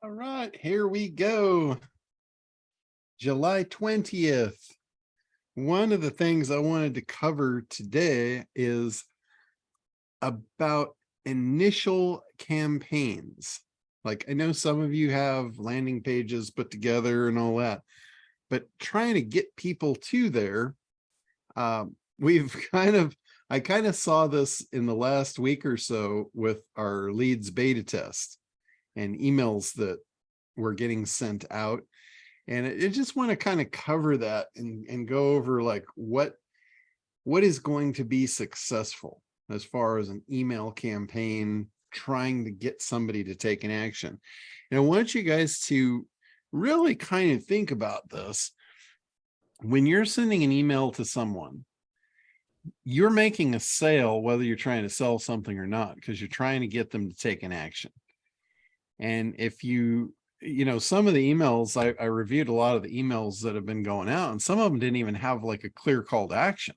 All right, here we go. July 20th. One of the things I wanted to cover today is about initial campaigns. Like, I know some of you have landing pages put together and all that, but trying to get people to there, we've I kind of saw this in the last week or so with our leads beta test and emails that were getting sent out. And I just want to kind of cover that and go over like what is going to be successful as far as an email campaign trying to get somebody to take an action. And I want you guys to really kind of think about this. When you're sending an email to someone, you're making a sale, whether you're trying to sell something or not, because you're trying to get them to take an action. And if you know, some of the emails, I reviewed a lot of the emails that have been going out, and some of them didn't even have like a clear call to action.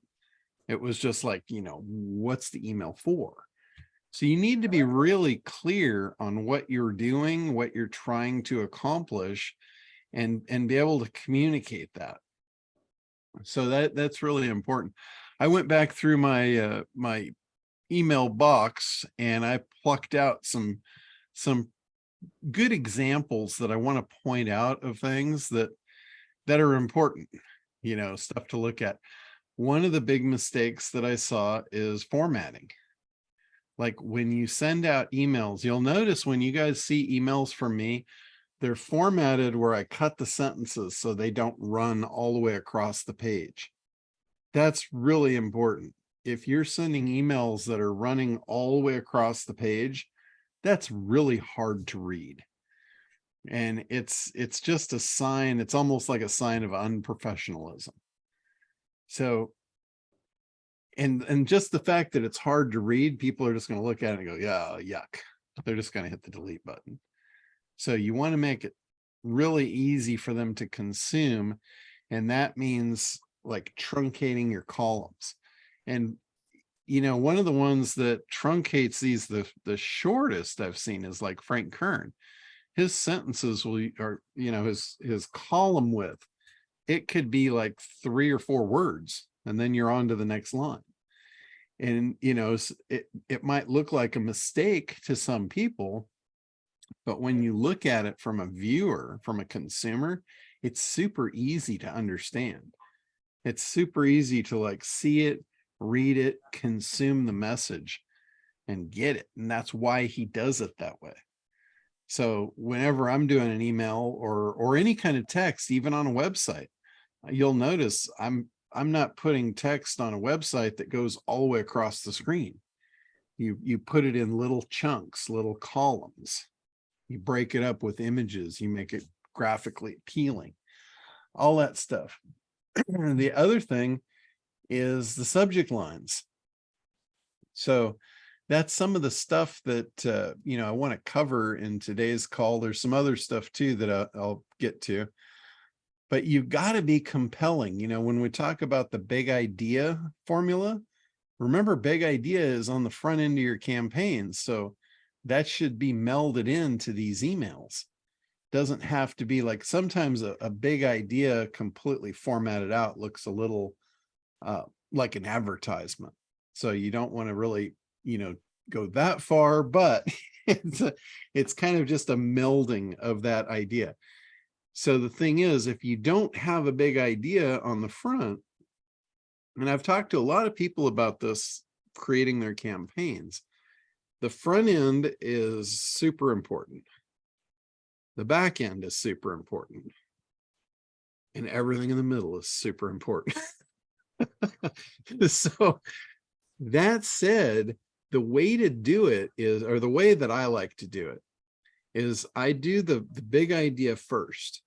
It was just like, you know, what's the email for? So you need to be really clear on what you're doing, what you're trying to accomplish, and be able to communicate that. So that's really important. I went back through my my email box and I plucked out some good examples that I want to point out of things that are important, you know, stuff to look at. One of the big mistakes that I saw is formatting. Like when you send out emails, you'll notice when you guys see emails from me, they're formatted where I cut the sentences so they don't run all the way across the page. That's really important. If you're sending emails that are running all the way across the page, that's really hard to read. And it's just a sign, it's almost like a sign of unprofessionalism. So, and just the fact that it's hard to read, people are just going to look at it and go, yeah, yuck. They're just going to hit the delete button. So you want to make it really easy for them to consume. And that means like truncating your columns. And you know, one of the ones that truncates these the shortest I've seen is like Frank Kern. His sentences are, you know, his column width, it could be like 3 or 4 words, and then you're on to the next line. And, you know, it might look like a mistake to some people, but when you look at it from a viewer, from a consumer, it's super easy to understand. It's super easy to like see it, read it, consume the message, and get it. And that's why he does it that way. So whenever I'm doing an email or any kind of text, even on a website, you'll notice I'm not putting text on a website that goes all the way across the screen. You put it in little chunks, little columns. You break it up with images. You make it graphically appealing, all that stuff. The other thing is the subject lines. So that's some of the stuff that, you know, I want to cover in today's call. There's some other stuff too that I'll get to, but you've got to be compelling. You know, when we talk about the big idea formula, remember big idea is on the front end of your campaign. So that should be melded into these emails. Doesn't have to be like, sometimes a big idea completely formatted out looks a little like an advertisement. So you don't want to really, you know, go that far, but it's kind of just a melding of that idea. So the thing is, if you don't have a big idea on the front, and I've talked to a lot of people about this, creating their campaigns, the front end is super important. The back end is super important. And everything in the middle is super important. So that said, the way to do it is, or the way that I like to do it is, I do the big idea first.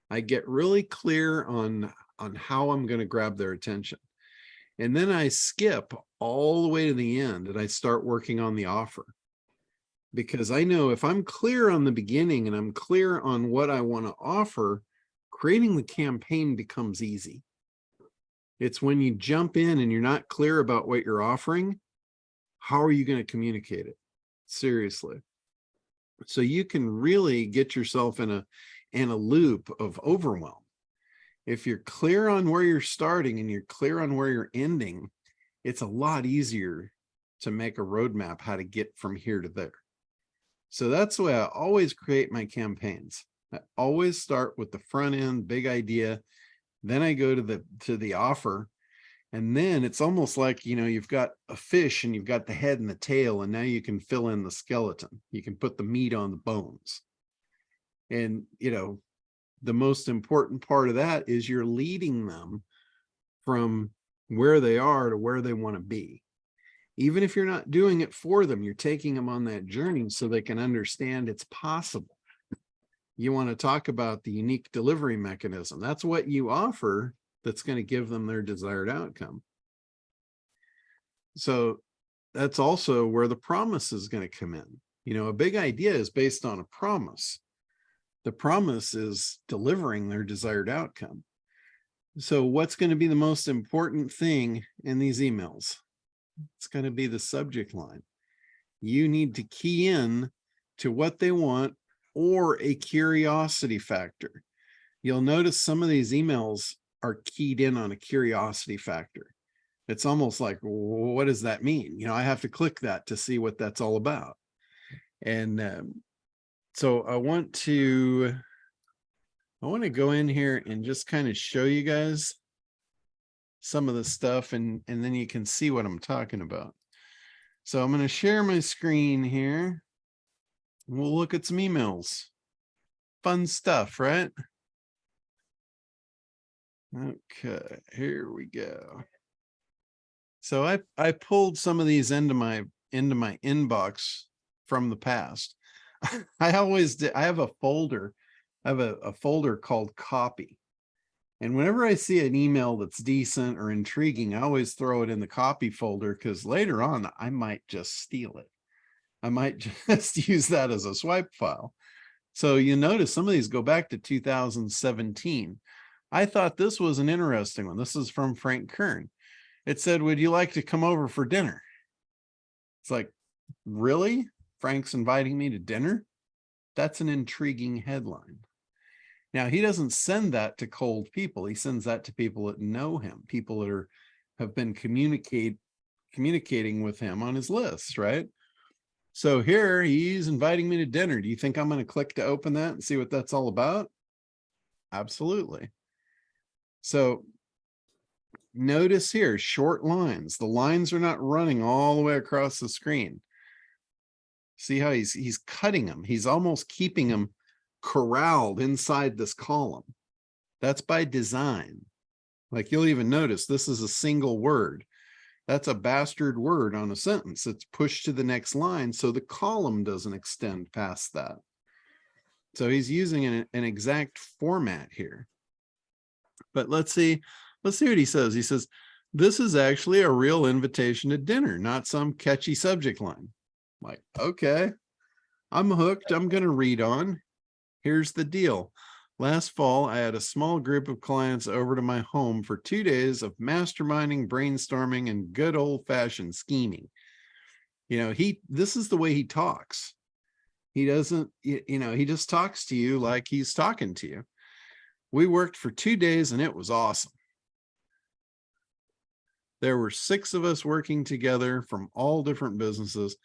I get really clear on how I'm going to grab their attention. And then I skip all the way to the end and I start working on the offer. Because I know if I'm clear on the beginning and I'm clear on what I want to offer, creating the campaign becomes easy. It's when you jump in and you're not clear about what you're offering, how are you going to communicate it? Seriously. So you can really get yourself in a loop of overwhelm. If you're clear on where you're starting and you're clear on where you're ending, it's a lot easier to make a roadmap how to get from here to there. So that's the way I always create my campaigns. I always start with the front end, big idea. Then I go to the offer. And then it's almost like, you've got a fish and you've got the head and the tail, and now you can fill in the skeleton. You can put the meat on the bones. And, the most important part of that is you're leading them from where they are to where they want to be. Even if you're not doing it for them, you're taking them on that journey so they can understand it's possible. You want to talk about the unique delivery mechanism. That's what you offer that's going to give them their desired outcome. So that's also where the promise is going to come in. A big idea is based on a promise. The promise is delivering their desired outcome. So what's going to be the most important thing in these emails? It's going to be the subject line. You need to key in to what they want or a curiosity factor. You'll notice some of these emails are keyed in on a curiosity factor. It's almost like, what does that mean? I have to click that to see what that's all about. And so I want to go in here and just kind of show you guys some of the stuff, and then you can see what I'm talking about. So I'm going to share my screen here. We'll look at some emails. Fun stuff, right? Okay, here we go. So I pulled some of these into my inbox from the past. I always did. I have a folder. I have a folder called copy. And whenever I see an email that's decent or intriguing, I always throw it in the copy folder, because later on I might just steal it. I might just use that as a swipe file. So you notice some of these go back to 2017. I thought this was an interesting one. This is from Frank Kern. It said, would you like to come over for dinner? It's like, really? Frank's inviting me to dinner? That's an intriguing headline. Now, he doesn't send that to cold people. He sends that to people that know him, people that have been communicating with him on his list, right? So here he's inviting me to dinner. Do you think I'm going to click to open that and see what that's all about? Absolutely. So notice here, short lines. The lines are not running all the way across the screen. See how he's cutting them. He's almost keeping them corralled inside this column. That's by design. Like, you'll even notice this is a single word. That's a bastard word on a sentence. It's pushed to the next line so the column doesn't extend past that. So he's using an exact format here. But let's see what he says. He says, this is actually a real invitation to dinner, not some catchy subject line. Like, okay, I'm hooked. I'm going to read on. Here's the deal. Last fall, I had a small group of clients over to my home for 2 days of masterminding, brainstorming, and good old-fashioned scheming. This is the way he talks. He doesn't, he just talks to you like he's talking to you. We worked for 2 days and it was awesome. There were 6 of us working together from all different businesses.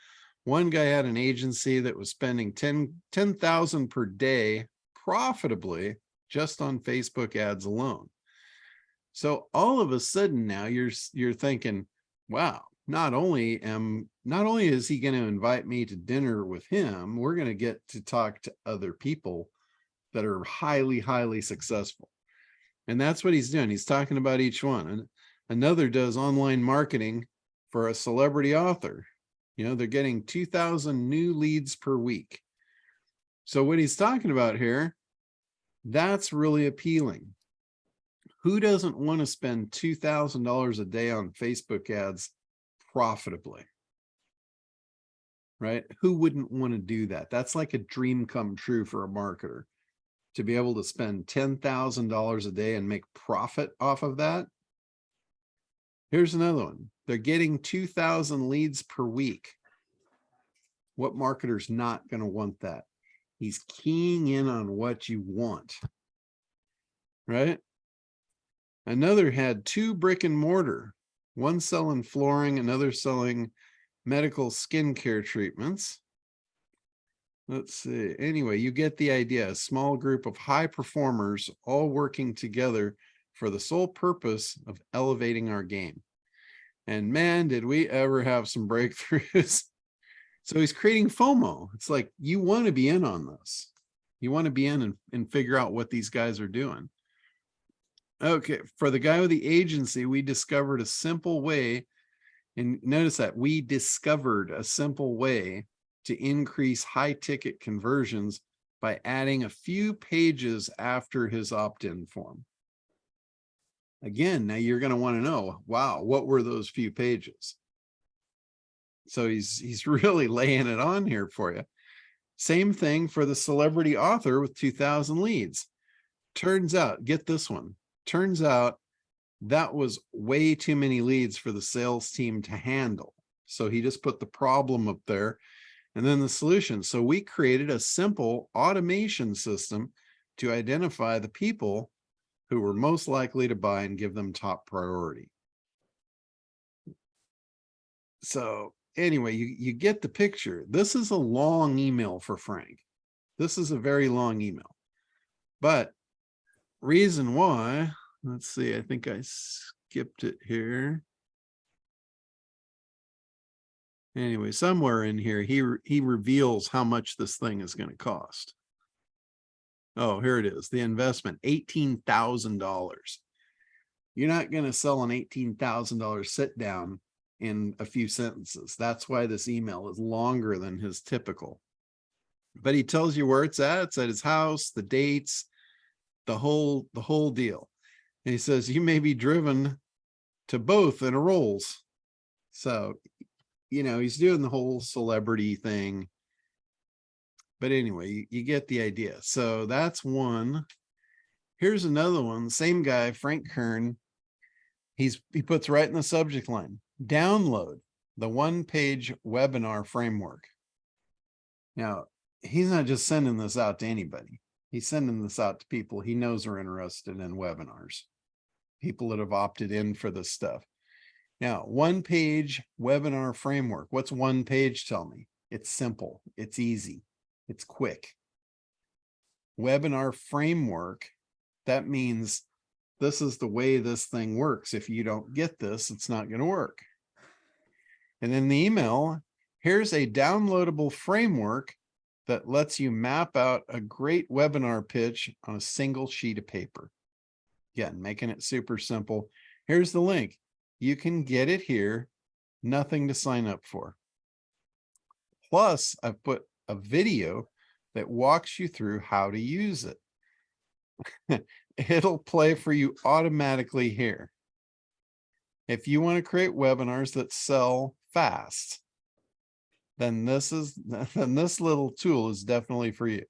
One guy had an agency that was spending $10,000 per day profitably just on Facebook ads alone. So all of a sudden now you're thinking, wow, not only is he going to invite me to dinner with him, we're going to get to talk to other people that are highly, highly successful. And that's what he's doing. He's talking about each one. And another does online marketing for a celebrity author. They're getting 2,000 new leads per week. So what he's talking about here, that's really appealing. Who doesn't want to spend $2,000 a day on Facebook ads profitably? Right? Who wouldn't want to do that? That's like a dream come true for a marketer, to be able to spend $10,000 a day and make profit off of that. Here's another one. They're getting 2,000 leads per week. What marketer's not going to want that? He's keying in on what you want, right? Another had 2 brick and mortar, one selling flooring, another selling medical skincare treatments. Let's see. Anyway, you get the idea. A small group of high performers all working together for the sole purpose of elevating our game. And man, did we ever have some breakthroughs. So he's creating FOMO. It's like, you want to be in on this. You want to be in and figure out what these guys are doing. Okay, for the guy with the agency, we discovered a simple way. And notice that we discovered a simple way to increase high ticket conversions by adding a few pages after his opt-in form. Again, now you're going to want to know, wow, what were those few pages? So he's really laying it on here for you. Same thing for the celebrity author with 2,000 leads. Turns out, get this one. Turns out that was way too many leads for the sales team to handle. So he just put the problem up there and then the solution. So we created a simple automation system to identify the people who were most likely to buy and give them top priority. So anyway, you get the picture. This is a long email for Frank. This is a very long email. But reason why, let's see, I think I skipped it here. Anyway, somewhere in here, he reveals how much this thing is going to cost. Oh, here it is. The investment, $18,000. You're not going to sell an $18,000 sit down in a few sentences. That's why this email is longer than his typical. But he tells you where it's at. It's at his house, the dates, the whole deal. And he says you may be driven to both in a Rolls. So, you know, he's doing the whole celebrity thing. But anyway, you get the idea. So that's one. Here's another one. Same guy, Frank Kern. He puts right in the subject line, download the one-page webinar framework. Now, he's not just sending this out to anybody. He's sending this out to people he knows are interested in webinars, people that have opted in for this stuff. Now, one-page webinar framework. What's one page? Tell me. It's simple. It's easy. It's quick. Webinar framework, that means this is the way this thing works. If you don't get this, it's not going to work. And in the email, here's a downloadable framework that lets you map out a great webinar pitch on a single sheet of paper. Again, making it super simple. Here's the link. You can get it here, nothing to sign up for. Plus, I've put a video that walks you through how to use it. It'll play for you automatically here. If you want to create webinars that sell fast, then this little tool is definitely for you.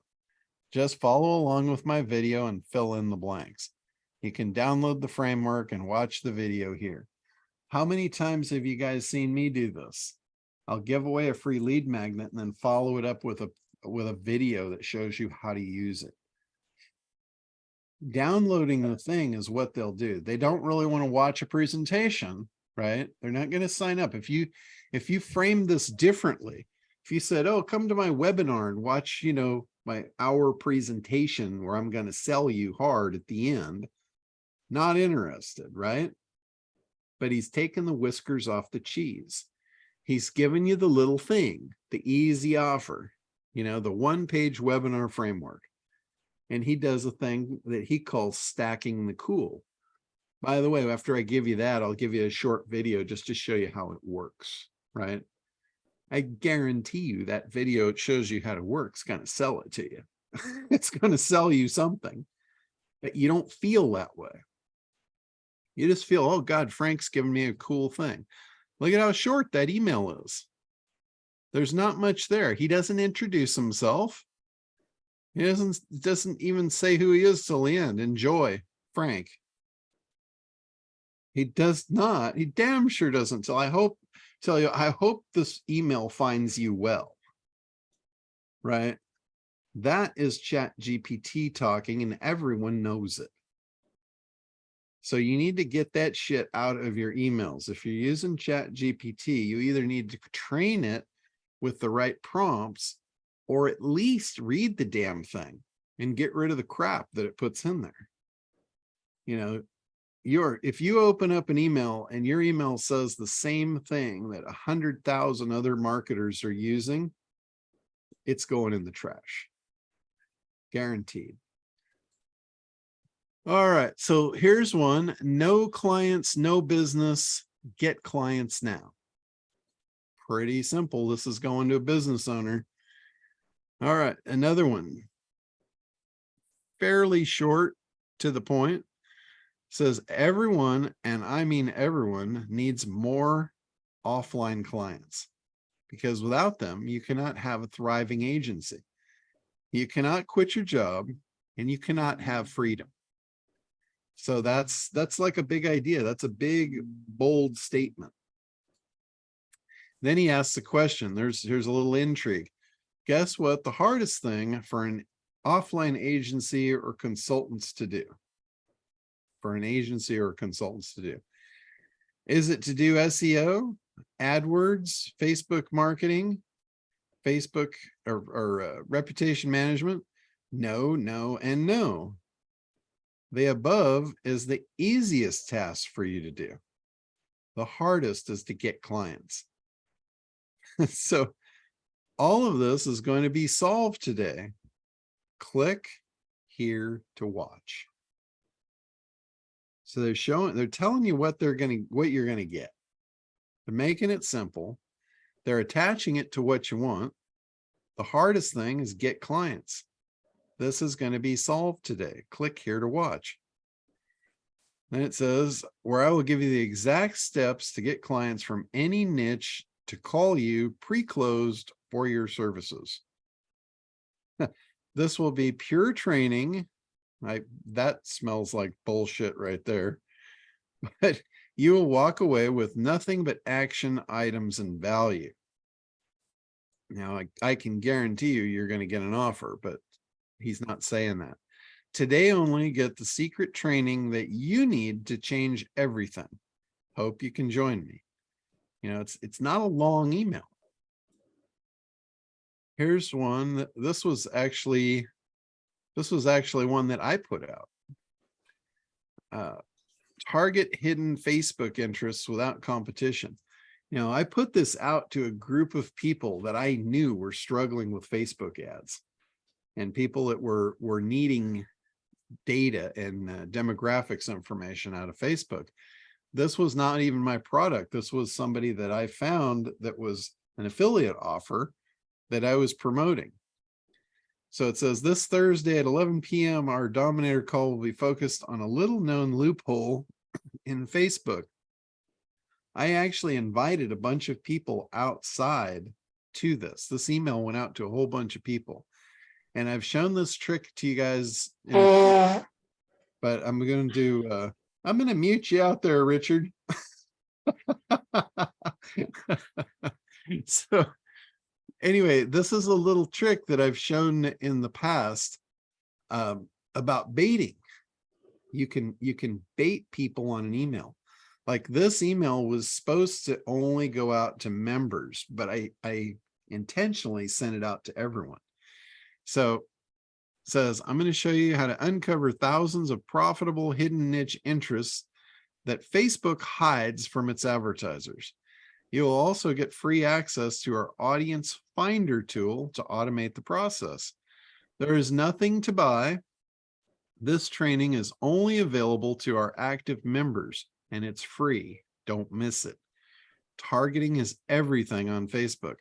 Just follow along with my video and fill in the blanks. You can download the framework and watch the video here. How many times have you guys seen me do this? I'll give away a free lead magnet and then follow it up with a video that shows you how to use it. Downloading the thing is what they'll do. They don't really want to watch a presentation, right? They're not going to sign up. If you frame this differently, if you said, oh, come to my webinar and watch, you know, my hour presentation where I'm going to sell you hard at the end, not interested, right? But he's taken the whiskers off the cheese. He's given you the little thing, the easy offer, you know, the one-page webinar framework. And he does a thing that he calls stacking the cool. By the way, after I give you that, I'll give you a short video just to show you how it works, right? I guarantee you that video, it shows you how to work. It's going to sell it to you. It's going to sell you something, but you don't feel that way. You just feel, oh God, Frank's giving me a cool thing. Look at how short that email is. There's not much there. He doesn't introduce himself. He doesn't even say who he is till the end. Enjoy, Frank. He does not. He damn sure doesn't. I hope this email finds you well. right? That is ChatGPT talking, and everyone knows it. So you need to get that shit out of your emails. If you're using ChatGPT, you either need to train it with the right prompts, or at least read the damn thing and get rid of the crap that it puts in there. You know, if you open up an email and your email says the same thing that 100,000 other marketers are using, it's going in the trash. Guaranteed. All right, so here's one. No clients, no business, get clients now. Pretty simple. This is going to a business owner. All right, another one. Fairly short, to the point. Says everyone, and I mean everyone, needs more offline clients, because without them, you cannot have a thriving agency. You cannot quit your job, and you cannot have freedom. So that's like a big idea. That's a big, bold statement. Then he asks the question. Here's a little intrigue. Guess what the hardest thing for an offline agency or consultants to do? For an agency or consultants to do? Is it to do SEO, AdWords, Facebook marketing, Facebook or reputation management? No, no, and no. The above is the easiest task for you to do. The hardest is to get clients. So all of this is going to be solved today. Click here to watch. So they're telling you what you're going to get. They're making it simple. They're attaching it to what you want. The hardest thing is get clients. This is going to be solved today. Click here to watch. Then it says, where I will give you the exact steps to get clients from any niche to call you pre-closed for your services. This will be pure training. That smells like bullshit right there. But you will walk away with nothing but action items and value. Now, I can guarantee you're going to get an offer, but he's not saying that. Today only, get the secret training that you need to change everything. Hope you can join me. You know, it's not a long email. Here's one. This was actually one that I put out. Target hidden Facebook interests without competition. You know, I put this out to a group of people that I knew were struggling with Facebook ads, and people that were needing data and demographics information out of Facebook. This was not even my product. This was somebody that I found that was an affiliate offer that I was promoting. So it says, this Thursday at 11 p.m., our Dominator call will be focused on a little known loophole in Facebook. I actually invited a bunch of people outside to this. This email went out to a whole bunch of people. And I've shown this trick to you guys, but I'm going to mute you out there, Richard. So anyway, this is a little trick that I've shown in the past about baiting. You can bait people on an email. Like this email was supposed to only go out to members, but I intentionally sent it out to everyone. So it says, I'm going to show you how to uncover thousands of profitable hidden niche interests that Facebook hides from its advertisers. You will also get free access to our audience finder tool to automate the process. There is nothing to buy. This training is only available to our active members, and it's free. Don't miss it. Targeting is everything on Facebook.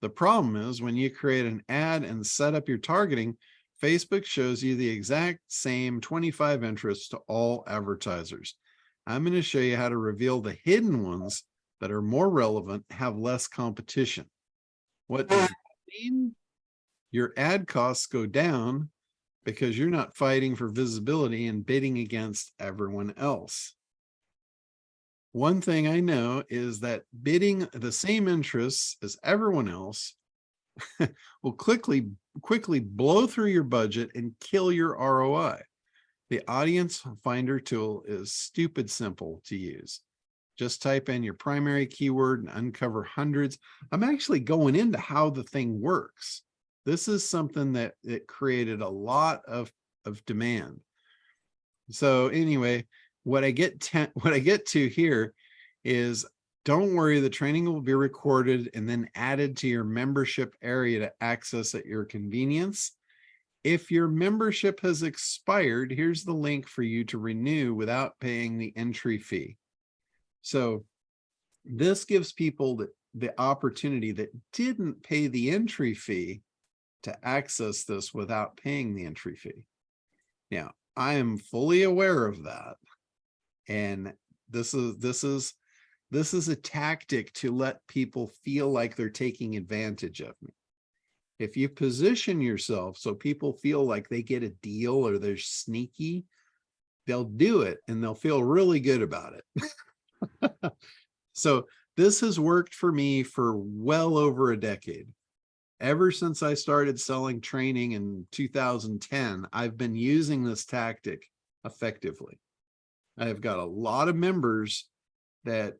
The problem is when you create an ad and set up your targeting, Facebook shows you the exact same 25 interests to all advertisers. I'm going to show you how to reveal the hidden ones that are more relevant, have less competition. What does that mean? Your ad costs go down because you're not fighting for visibility and bidding against everyone else. One thing I know is that bidding the same interests as everyone else will quickly blow through your budget and kill your ROI. The audience finder tool is stupid simple to use. Just type in your primary keyword and uncover hundreds. I'm actually going into how the thing works. This is something that it created a lot of demand. So anyway, what I get to here is, don't worry, the training will be recorded and then added to your membership area to access at your convenience. If your membership has expired, here's the link for you to renew without paying the entry fee. So this gives people the opportunity that didn't pay the entry fee to access this without paying the entry fee. Now, I am fully aware of that. And this is a tactic to let people feel like they're taking advantage of me. If you position yourself so people feel like they get a deal or they're sneaky, they'll do it and they'll feel really good about it. So this has worked for me for well over a decade. Ever since I started selling training in 2010, I've been using this tactic effectively. I've got a lot of members that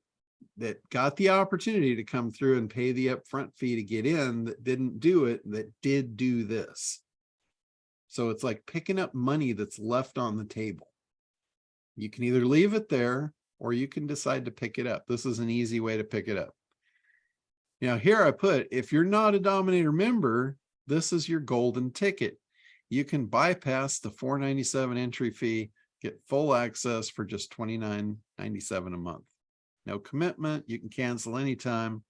got the opportunity to come through and pay the upfront fee to get in, that didn't do it, that did do this. So it's like picking up money that's left on the table. You can either leave it there or you can decide to pick it up. This is an easy way to pick it up. Now here I put, if you're not a Dominator member, this is your golden ticket. You can bypass the $4.97 entry fee, get full access for just $29.97 a month. No commitment, you can cancel anytime,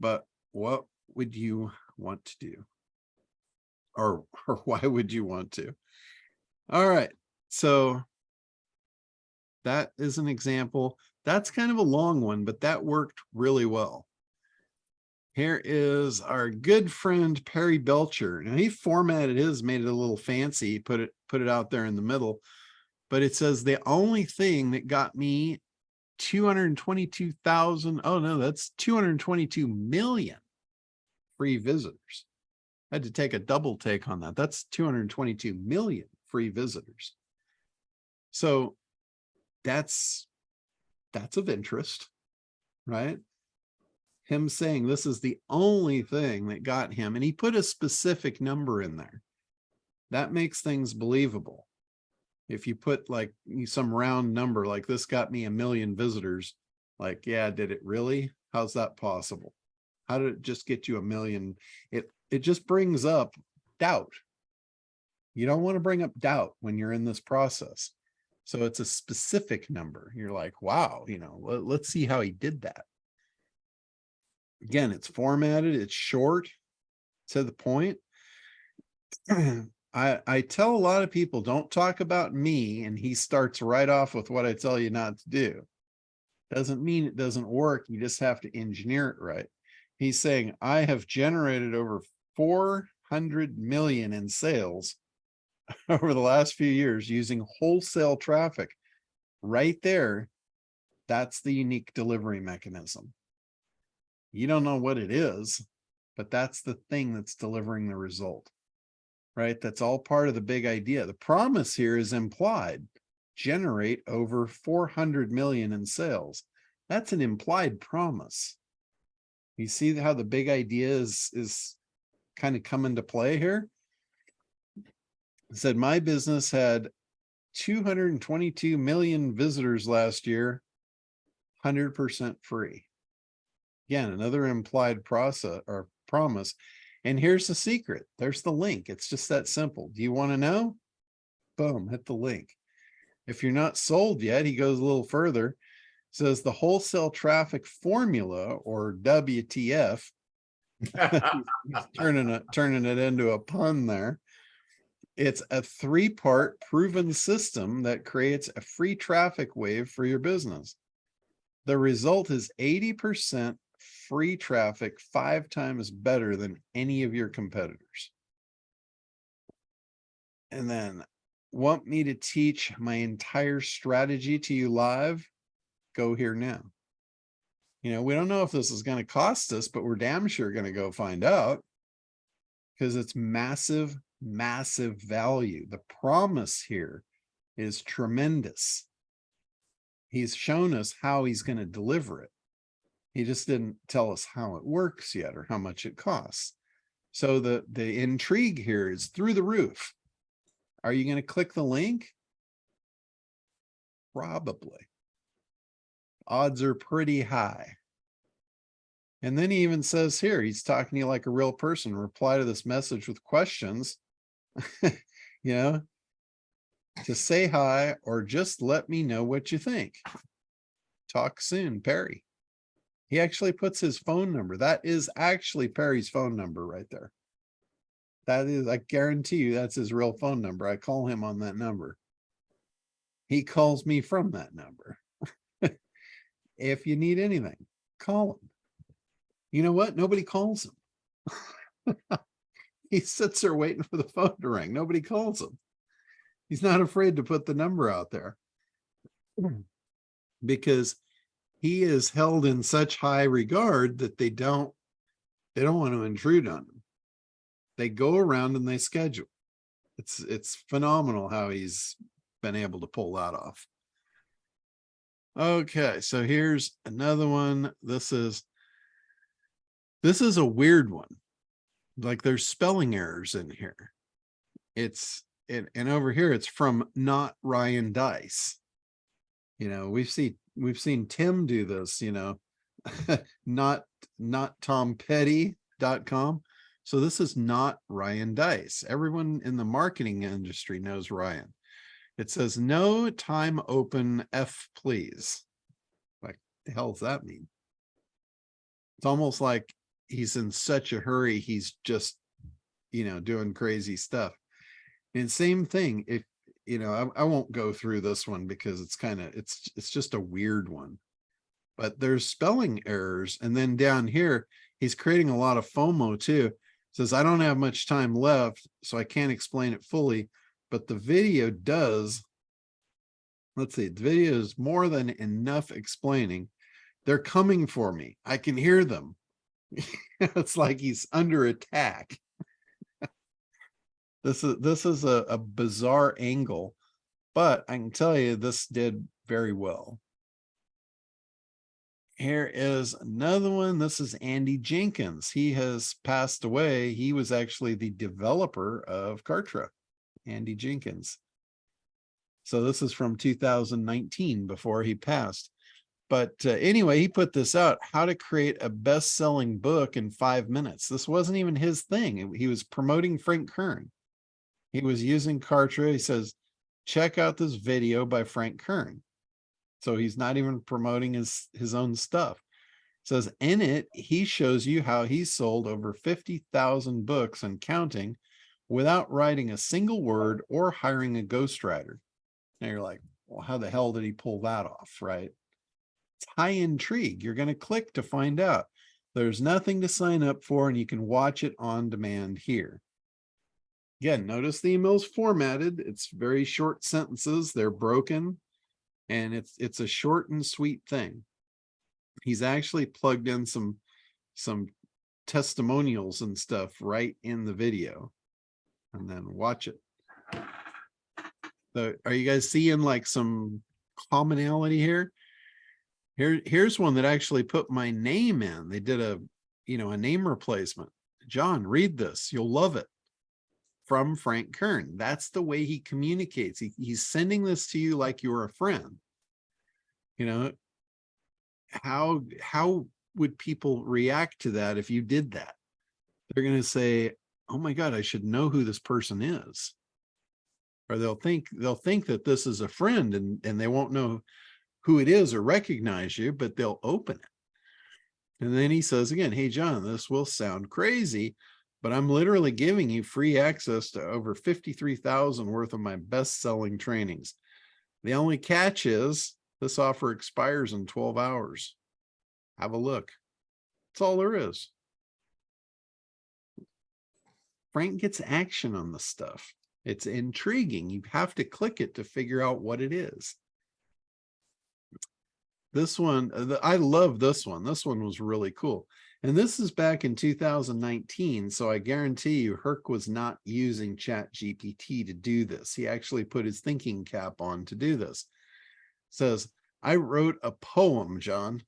but what would you want to do? Or why would you want to? All right, so that is an example. That's kind of a long one, but that worked really well. Here is our good friend Perry Belcher. Now he formatted his, made it a little fancy, put it out there in the middle, but it says the only thing that got me 222,000, oh no, that's 222 million free visitors. I had to take a double take on that. That's 222 million free visitors. So that's of interest, right? Him saying this is the only thing that got him, and he put a specific number in there. That makes things believable. If you put like some round number, like this got me 1 million visitors, like, yeah, did it really? How's that possible? How did it just get you 1 million? It just brings up doubt. You don't want to bring up doubt when you're in this process. So it's a specific number. You're like, wow, let's see how he did that. Again, it's formatted, it's short, to the point. I tell a lot of people, don't talk about me, and he starts right off with what I tell you not to do. Doesn't mean it doesn't work. You just have to engineer it right. He's saying, I have generated over 400 million in sales over the last few years using wholesale traffic. Right there, that's the unique delivery mechanism. You don't know what it is, but that's the thing that's delivering the result, right? That's all part of the big idea. The promise here is implied. Generate over 400 million in sales. That's an implied promise. You see how the big idea is kind of come into play here? It said, my business had 222 million visitors last year, 100% free. Again, another implied process or promise. And here's the secret. There's the link. It's just that simple. Do you want to know? Boom, hit the link. If you're not sold yet, he goes a little further. Says the wholesale traffic formula, or WTF. He's turning it into a pun there. It's a 3-part proven system that creates a free traffic wave for your business. The result is 80% free traffic, 5 times better than any of your competitors. And then, want me to teach my entire strategy to you live? Go here now. We don't know if this is going to cost us, but we're damn sure going to go find out. because it's massive, massive value. The promise here is tremendous. He's shown us how he's going to deliver it. He just didn't tell us how it works yet or how much it costs. So the intrigue here is through the roof. Are you going to click the link? Probably. Odds are pretty high. And then he even says here, he's talking to you like a real person. Reply to this message with questions. You know, just say hi or just let me know what you think. Talk soon, Perry. He actually puts his phone number. That is actually Perry's phone number right there. That is, I guarantee you, that's his real phone number. I call him on that number. He calls me from that number. If you need anything, call him. You know what? Nobody calls him. He sits there waiting for the phone to ring. Nobody calls him. He's not afraid to put the number out there because he is held in such high regard that they don't want to intrude on him. They go around and they schedule. It's phenomenal how he's been able to pull that off. Okay, so here's another one. This is a weird one. Like there's spelling errors in here. And over here it's from Not Ryan Dice. You know, we've seen Tim do this, you know, not tompetty.com. So this is Not Ryan Dice. Everyone in the marketing industry knows Ryan. It says no time open F please. Like the hell does that mean? It's almost like he's in such a hurry, he's just, you know, doing crazy stuff. And same thing, if you know, I won't go through this one because it's kind of it's just a weird one. But there's spelling errors, and then down here he's creating a lot of FOMO too. It says I don't have much time left, so I can't explain it fully, but the video does. Let's see, the video is more than enough explaining. They're coming for me. I can hear them. It's like he's under attack. This is a bizarre angle, but I can tell you this did very well. Here is another one. This is Andy Jenkins. He has passed away. He was actually the developer of Kartra, Andy Jenkins. So this is from 2019 before he passed. But anyway, he put this out, how to create a best-selling book in 5 minutes. This wasn't even his thing. He was promoting Frank Kern. He was using Kartra. He says, check out this video by Frank Kern. So he's not even promoting his own stuff. It says in it, he shows you how he sold over 50,000 books and counting without writing a single word or hiring a ghostwriter. Now you're like, well, how the hell did he pull that off, right? It's high intrigue. You're going to click to find out. There's nothing to sign up for, and you can watch it on demand here. Again, notice the email's formatted. It's very short sentences. They're broken, and it's a short and sweet thing. He's actually plugged in some testimonials and stuff right in the video, and then watch it. So are you guys seeing like some commonality here? Here's one that actually put my name in. They did a name replacement. John, read this. You'll love it. From Frank Kern. That's the way he communicates. He's sending this to you like you're a friend. You know, how would people react to that if you did that? They're going to say, oh my God, I should know who this person is. Or they'll think that this is a friend, and they won't know who it is or recognize you, but they'll open it. And then he says again, hey, John, this will sound crazy, but I'm literally giving you free access to over 53,000 worth of my best-selling trainings. The only catch is this offer expires in 12 hours. Have a look. That's all there is. Frank gets action on this stuff. It's intriguing. You have to click it to figure out what it is. This one, I love this one. This one was really cool. And this is back in 2019. So I guarantee you Herc was not using ChatGPT to do this. He actually put his thinking cap on to do this. Says, I wrote a poem, John.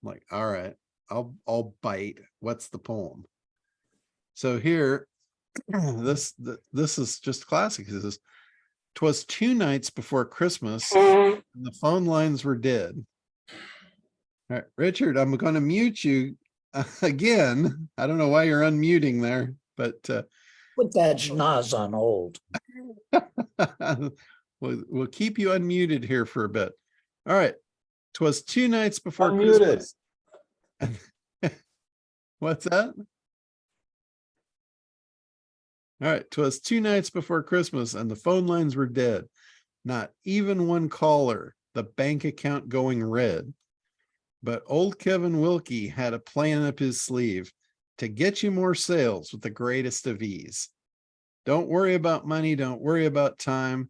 I'm like, all right, I'll bite. What's the poem? So here, this is just classic. It says, 'twas 2 nights before Christmas, and the phone lines were dead. All right, Richard, I'm going to mute you again. I don't know why you're unmuting there, but Put that schnoz on hold. we'll keep you unmuted here for a bit. All right. 'Twas 2 nights before Unmuted. Christmas. What's that? All right. 'Twas 2 nights before Christmas and the phone lines were dead. Not even one caller, the bank account going red. But old Kevin Wilkie had a plan up his sleeve to get you more sales with the greatest of ease. Don't worry about money. Don't worry about time.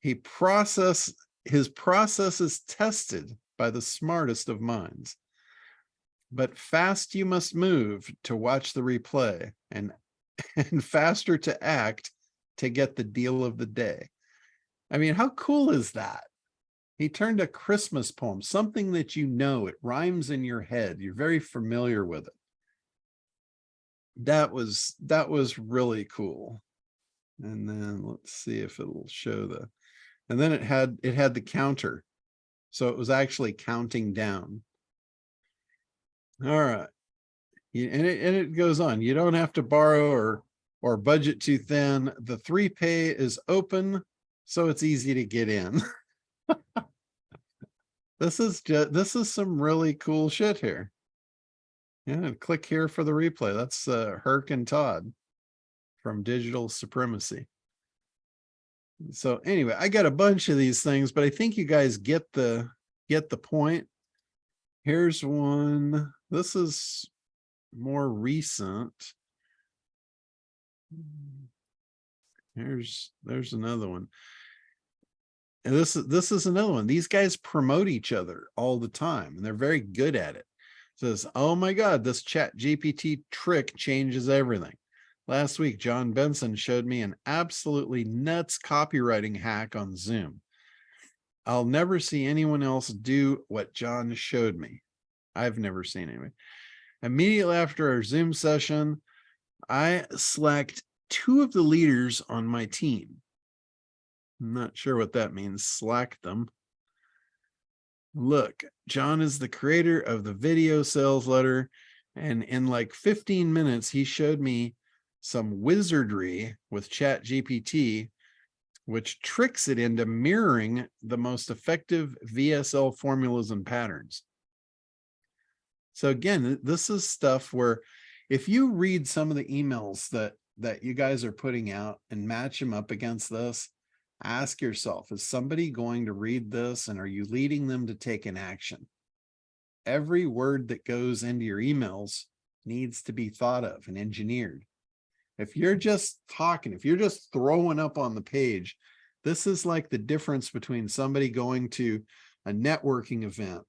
His process is tested by the smartest of minds. But fast you must move to watch the replay, and faster to act to get the deal of the day. I mean, how cool is that? He turned a Christmas poem, something that you know, it rhymes in your head. You're very familiar with it. That was really cool. And then let's see if it'll show the, and then it had the counter. So it was actually counting down. All right. And it goes on. You don't have to borrow or budget too thin. The 3Pay is open, so it's easy to get in. This is some really cool shit here. Yeah, click here for the replay. That's Herc and Todd from Digital Supremacy. So anyway, I got a bunch of these things, but I think you guys get the point. Here's one. This is more recent. There's another one. And this is another one. These guys promote each other all the time, and they're very good at it. It says, oh my God, this ChatGPT trick changes everything. Last week, John Benson showed me an absolutely nuts copywriting hack on Zoom. I'll never see anyone else do what John showed me. I've never seen anyone. Immediately after our Zoom session, I slacked 2 of the leaders on my team. I'm not sure what that means, slack them. Look, John is the creator of the video sales letter, and in like 15 minutes, he showed me some wizardry with ChatGPT, which tricks it into mirroring the most effective VSL formulas and patterns. So again, this is stuff where if you read some of the emails that you guys are putting out and match them up against this, ask yourself, is somebody going to read this, and are you leading them to take an action? Every word that goes into your emails needs to be thought of and engineered. If you're just talking, if you're just throwing up on the page, this is like the difference between somebody going to a networking event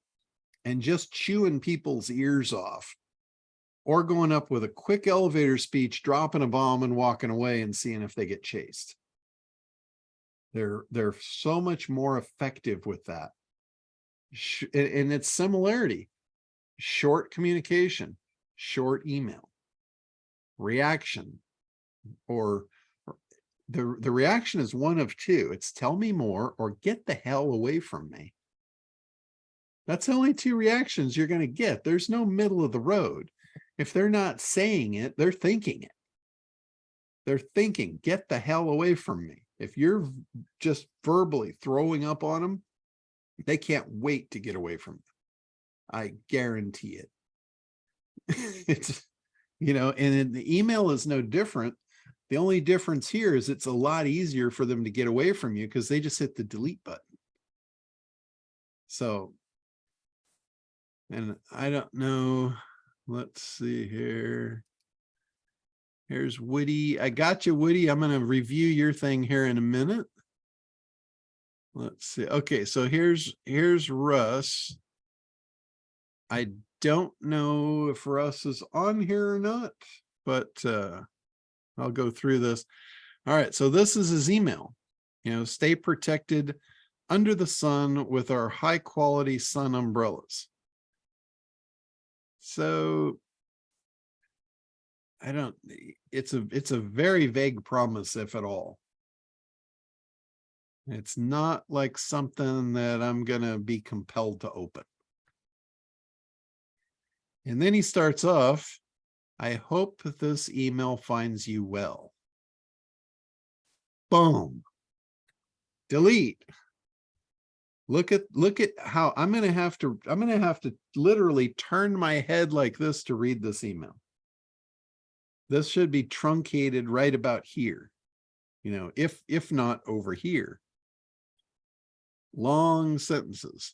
and just chewing people's ears off, or going up with a quick elevator speech, dropping a bomb and walking away and seeing if they get chased. They're so much more effective with that. And its similarity: short communication, short email, reaction, or the reaction is one of 2. It's tell me more or get the hell away from me. That's the only 2 reactions you're going to get. There's no middle of the road. If they're not saying it, they're thinking it. They're thinking, get the hell away from me. If you're just verbally throwing up on them, they can't wait to get away from you. I guarantee it. It's, and the email is no different. The only difference here is it's a lot easier for them to get away from you because they just hit the delete button. So, and I don't know. Let's see here. Here's Woody. I got you, Woody. I'm going to review your thing here in a minute. Let's see. Okay, so here's Russ. I don't know if Russ is on here or not, but I'll go through this. All right, so this is his email. Stay protected under the sun with our high quality sun umbrellas. So it's a very vague promise, if at all. It's not like something that I'm gonna be compelled to open. And then he starts off, I hope this email finds you well. Boom. Delete. Look at how I'm gonna have to literally turn my head like this to read this email. This should be truncated right about here, if not over here. Long sentences.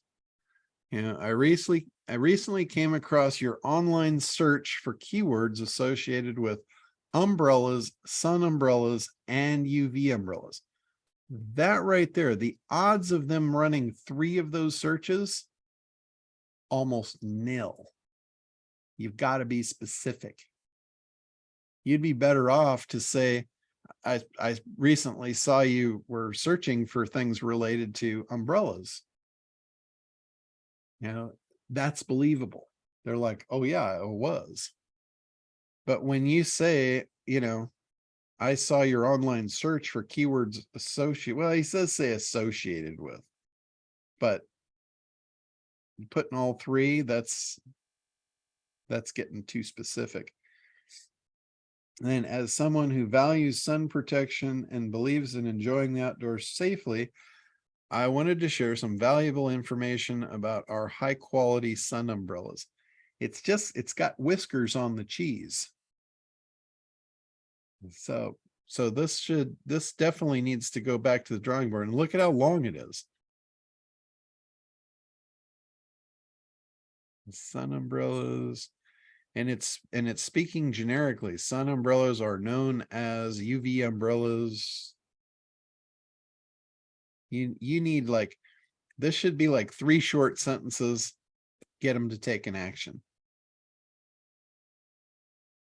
I recently came across your online search for keywords associated with umbrellas, sun umbrellas, and UV umbrellas. That right there, the odds of them running 3 of those searches, almost nil. You've got to be specific. You'd be better off to say, I recently saw you were searching for things related to umbrellas. That's believable. They're like, oh yeah, it was. But when you say, I saw your online search for keywords associated, well, he says say associated with, but putting all 3, that's getting too specific. And as someone who values sun protection and believes in enjoying the outdoors safely, I wanted to share some valuable information about our high quality sun umbrellas. It's got whiskers on the cheese. So this definitely needs to go back to the drawing board, and look at how long it is. Sun umbrellas, and it's speaking generically. Sun umbrellas are known as UV umbrellas. You need this should be like 3 short sentences, get them to take an action.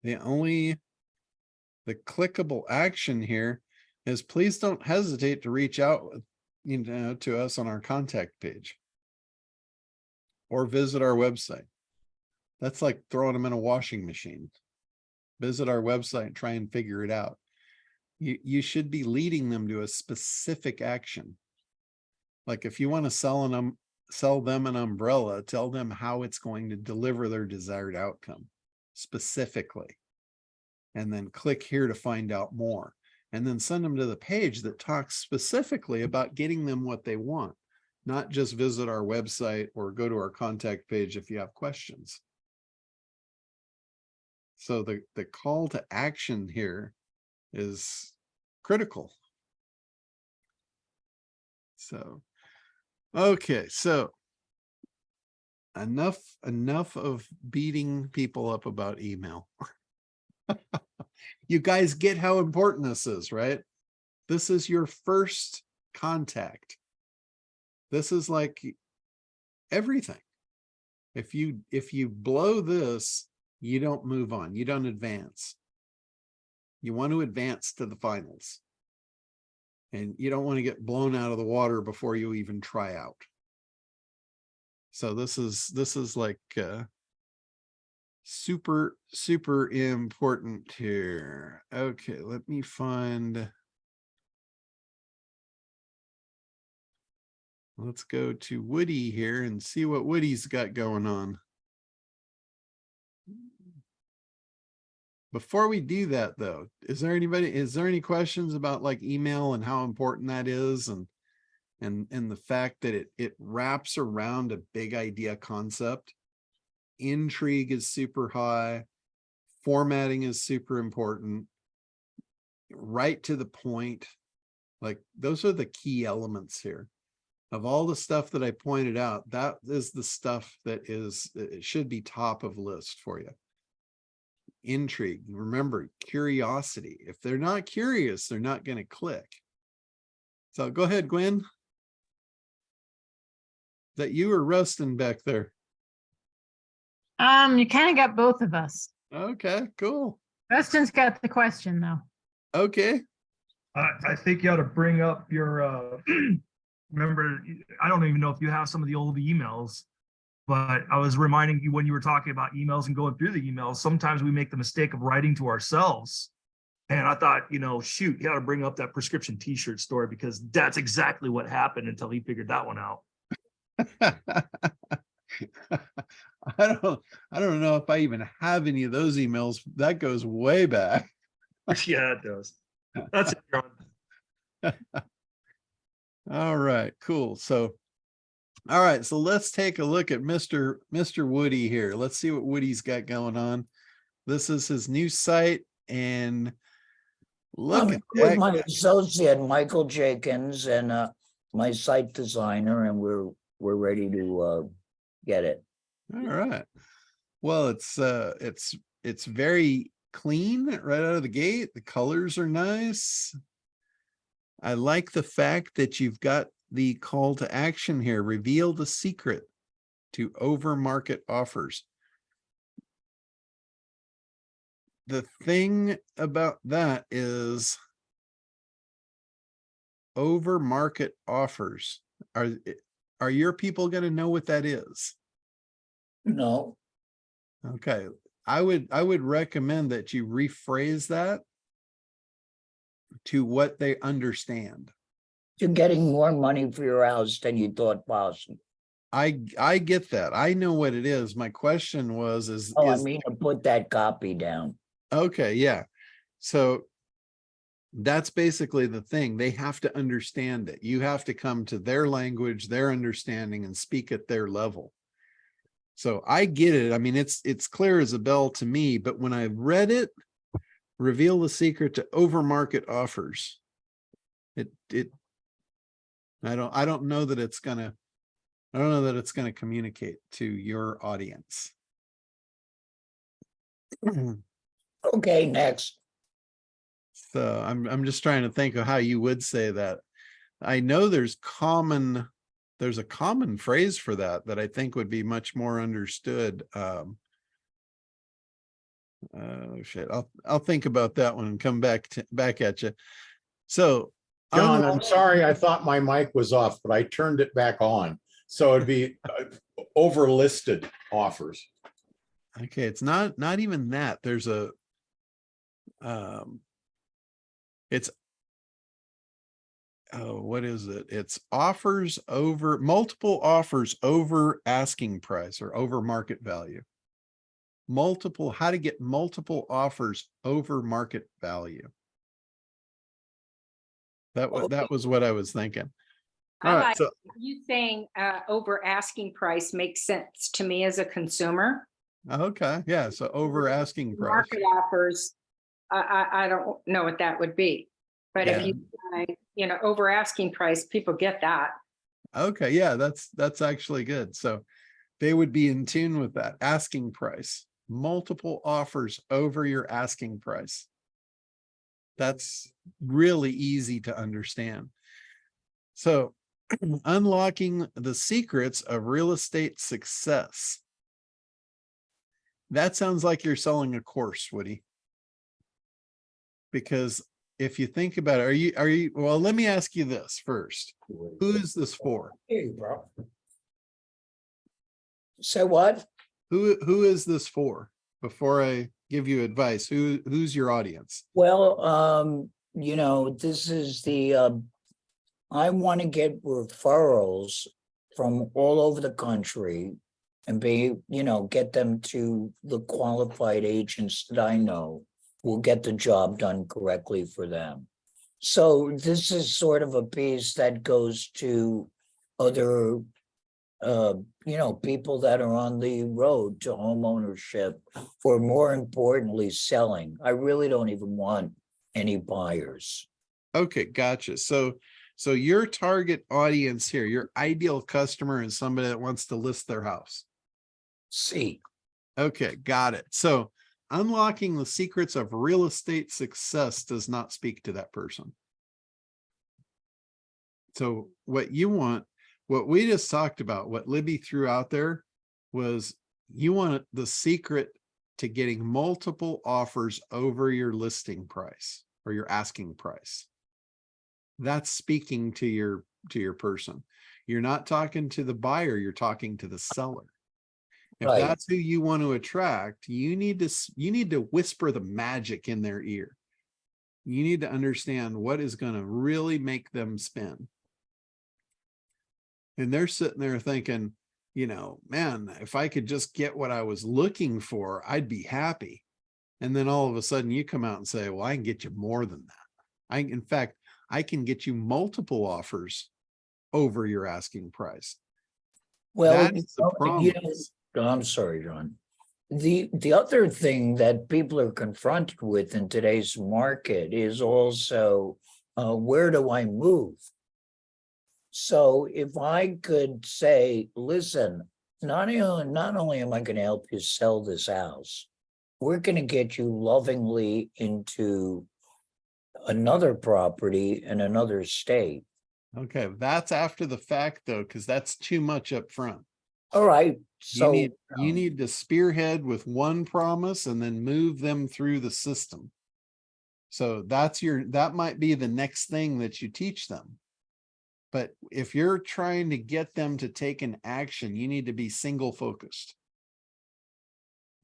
The clickable action here is please don't hesitate to reach out to us on our contact page or visit our website. That's like throwing them in a washing machine. Visit our website and try and figure it out. You should be leading them to a specific action. Like if you want to sell them an umbrella, tell them how it's going to deliver their desired outcome specifically. And then click here to find out more. And then send them to the page that talks specifically about getting them what they want, not just visit our website or go to our contact page if you have questions. So the call to action here is critical. So, okay, so enough of beating people up about email. You guys get how important this is, right? This is your first contact. This is like everything. If you blow this, you don't move on, you don't advance. You want to advance to the finals. And you don't want to get blown out of the water before you even try out. So this is like super important here. Okay, let me find. Let's go to Woody here and see what Woody's got going on. Before we do that though, is there any questions about like email and how important that is, and the fact that it wraps around a big idea concept? Intrigue is super high, formatting is super important, right to the point. Like those are the key elements here. Of all the stuff that I pointed out, that is the stuff that it should be top of list for you. Intrigue, remember, curiosity. If they're not curious, they're not going to click. So go ahead, Gwen. Is that you or Rustin back there? You kind of got both of us. Okay, cool. Dustin's got the question though. Okay. I think you ought to bring up your, remember, I don't even know if you have some of the old emails, but I was reminding you when you were talking about emails and going through the emails, sometimes we make the mistake of writing to ourselves. And I thought, shoot, you ought to bring up that prescription t-shirt story because that's exactly what happened until he figured that one out. I don't know if I even have any of those emails. That goes way back. Yeah, it does. That's it, John. All right, cool. So, all right, so let's take a look at Mr. Woody here. Let's see what Woody's got going on. This is his new site, and look at with that. my associate Michael Jenkins and my site designer, and we're ready to get it. All right. Well, it's very clean right out of the gate. The colors are nice. I like the fact that you've got the call to action here. Reveal the secret to over market offers. The thing about that is over market offers. Are your people going to know what that is? No, Okay. I would recommend that you rephrase that to what they understand. you're getting more money for your house than you thought possible. I get that. I know what it is. My question was, I mean to put that copy down. okay, yeah. So that's basically the thing. They have to understand it. You have to come to their language, their understanding, and speak at their level. So I get it. I mean, it's clear as a bell to me, but when I read it, reveal the secret to over market offers. I don't know that it's gonna communicate to your audience. Okay, next. So I'm just trying to think of how you would say that. I know there's a common phrase for that I think would be much more understood. Oh shit, I'll think about that one and come back at you. So John, I'm sorry, I thought my mic was off, but I turned it back on. So it'd be overlisted offers. okay, it's not even that. There's a it's what is it? It's offers over multiple offers over asking price or over market value. How to get multiple offers over market value. That was what I was thinking. All right, so you saying over asking price makes sense to me as a consumer. okay, yeah, so over asking price. Market offers, I don't know what that would be, but Yeah. if you over asking price, people get that. Okay, yeah, that's actually good. So they would be in tune with that asking price, multiple offers over your asking price. That's really easy to understand. So unlocking the secrets of real estate success. That sounds like you're selling a course, Woody. Because if you think about it, are you, well, let me ask you this first. Who is this for? Hey, bro. Say what? Who is this for? Before I give you advice, who's your audience? Well, this is the, I want to get referrals from all over the country and get them to the qualified agents that I know will get the job done correctly for them. So this is sort of a piece that goes to other, people that are on the road to home ownership, or more importantly, selling. I really don't even want any buyers. Okay, gotcha. So your target audience here, your ideal customer is somebody that wants to list their house. See. Okay, got it. So unlocking the secrets of real estate success does not speak to that person. So what you want, what we just talked about, what Libby threw out there was you want the secret to getting multiple offers over your listing price or your asking price. That's speaking to your person. You're not talking to the buyer, you're talking to the seller. If Right. that's who you want to attract, you need to whisper the magic in their ear. You need to understand what is going to really make them spin. And they're sitting there thinking, you know, man, if I could just get what I was looking for, I'd be happy. And then all of a sudden you come out and say, well, I can get you more than that. In fact, I can get you multiple offers over your asking price. Well, That's the promise. I'm sorry, John. The other thing that people are confronted with in today's market is also, where do I move? So if I could say, listen, not only am I going to help you sell this house, we're going to get you lovingly into another property in another state. Okay, that's after the fact though, because that's too much up front. All right, so You need to spearhead with one promise and then move them through the system. So that might be the next thing that you teach them. But if you're trying to get them to take an action, you need to be single focused.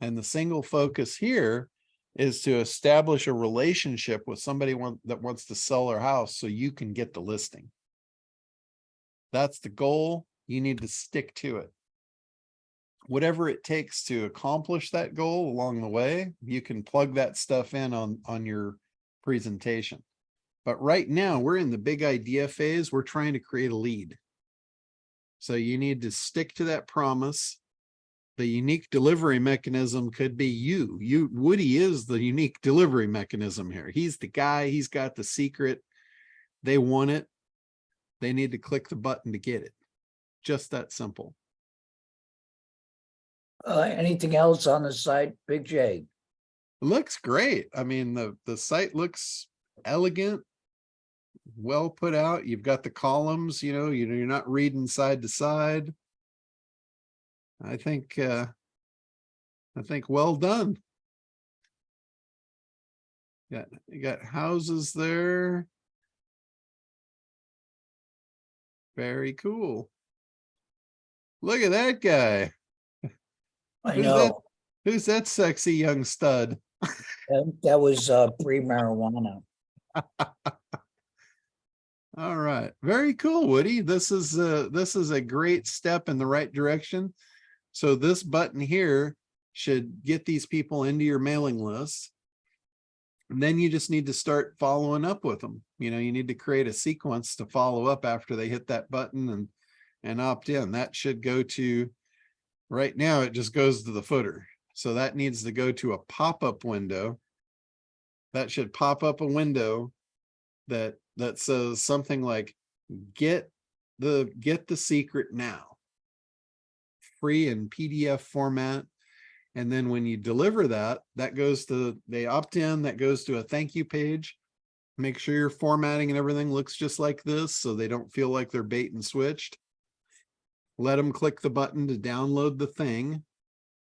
And the single focus here is to establish a relationship with somebody that wants to sell their house so you can get the listing. That's the goal. You need to stick to it. Whatever it takes to accomplish that goal along the way, you can plug that stuff in on your presentation. But right now we're in the big idea phase. We're trying to create a lead. So you need to stick to that promise. The unique delivery mechanism could be you. Woody is the unique delivery mechanism here. He's the guy, he's got the secret. They want it. They need to click the button to get it. Just that simple. anything else on the site, Big J? It looks great. I mean, the site looks elegant, well put out. You've got the columns, you're not reading side to side. I think well done. You got houses there. Very cool. Look at that guy. I Who's know. Who's that sexy young stud? That was pre-marijuana. All right. Very cool, Woody. This is a great step in the right direction. So this button here should get these people into your mailing list. And then you just need to start following up with them. You need to create a sequence to follow up after they hit that button and opt in. That should go to, right now it just goes to the footer. So that needs to go to a pop-up window. That should pop up a window that says something like, get the secret now. Free in PDF format. And then when you deliver that goes to, they opt in, that goes to a thank you page. Make sure your formatting and everything looks just like this so they don't feel like they're bait and switched. Let them click the button to download the thing,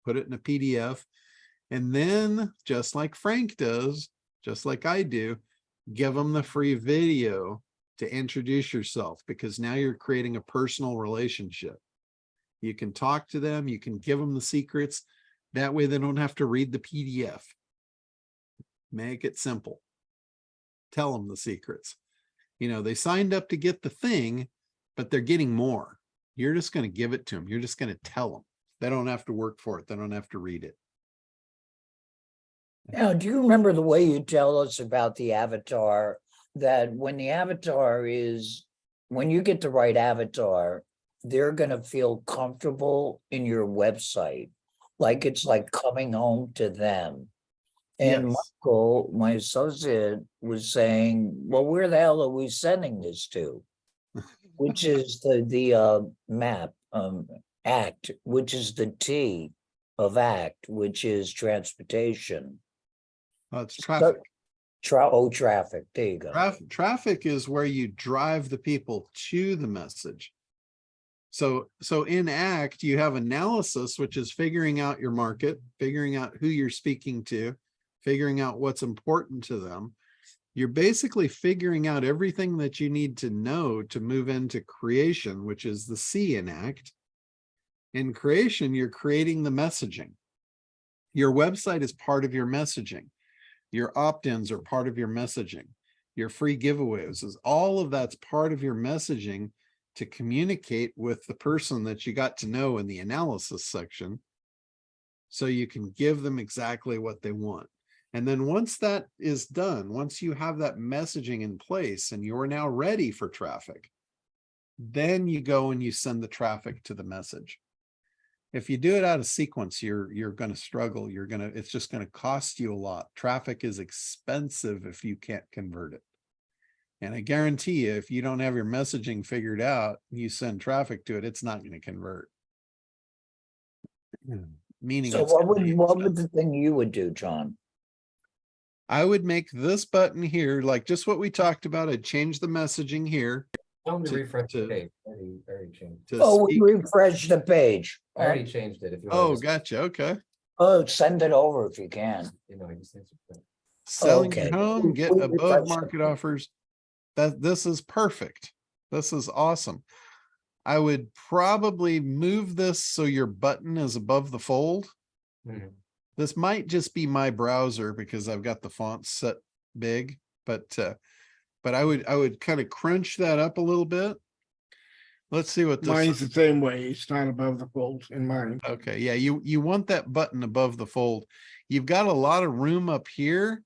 put it in a PDF. And then just like Frank does, just like I do, give them the free video to introduce yourself, because now you're creating a personal relationship. You can talk to them, you can give them the secrets. That way they don't have to read the PDF. Make it simple. Tell them the secrets. They signed up to get the thing, but they're getting more. You're just going to give it to them. You're just going to tell them. They don't have to work for it. They don't have to read it. Now, do you remember the way you tell us about the avatar, that when the avatar is, when you get the right avatar, they're going to feel comfortable in your website, like it's like coming home to them. And Yes. Michael, my associate, was saying, well, where the hell are we sending this to? Which is the map, ACT, which is the T of ACT, which is transportation. It's traffic. Traffic. There you go. Traffic is where you drive the people to the message. So in ACT, you have analysis, which is figuring out your market, figuring out who you're speaking to, figuring out what's important to them. You're basically figuring out everything that you need to know to move into creation, which is the C in ACT. In creation, you're creating the messaging. Your website is part of your messaging. Your opt-ins are part of your messaging. Your free giveaways is all of that's part of your messaging to communicate with the person that you got to know in the analysis section, so you can give them exactly what they want. And then once that is done, once you have that messaging in place and you're now ready for traffic, then you go and you send the traffic to the message. If you do it out of sequence, you're going to struggle. It's just going to cost you a lot. Traffic is expensive if you can't convert it. And I guarantee you, if you don't have your messaging figured out, you send traffic to it, it's not going to convert. Meaning, So it's what gonna be would expensive. the thing you would do, John? I would make this button here, like just what we talked about. I'd change the messaging here Tell them to to- refresh to- the page. I already changed. to Oh, speak. refresh the page. I already changed it. If you want. Oh, gotcha. Okay. Oh, send it over if you can. You know, I just answered that. Selling your Okay. home, get We above refreshed market it. offers. This is perfect. This is awesome. I would probably move this so your button is above the fold. Mhm. This might just be my browser because I've got the font set big, but I would kind of crunch that up a little bit. Let's see what this Mine's is. the same way. It's not above the fold in mine. Okay, yeah, you want that button above the fold. You've got a lot of room up here,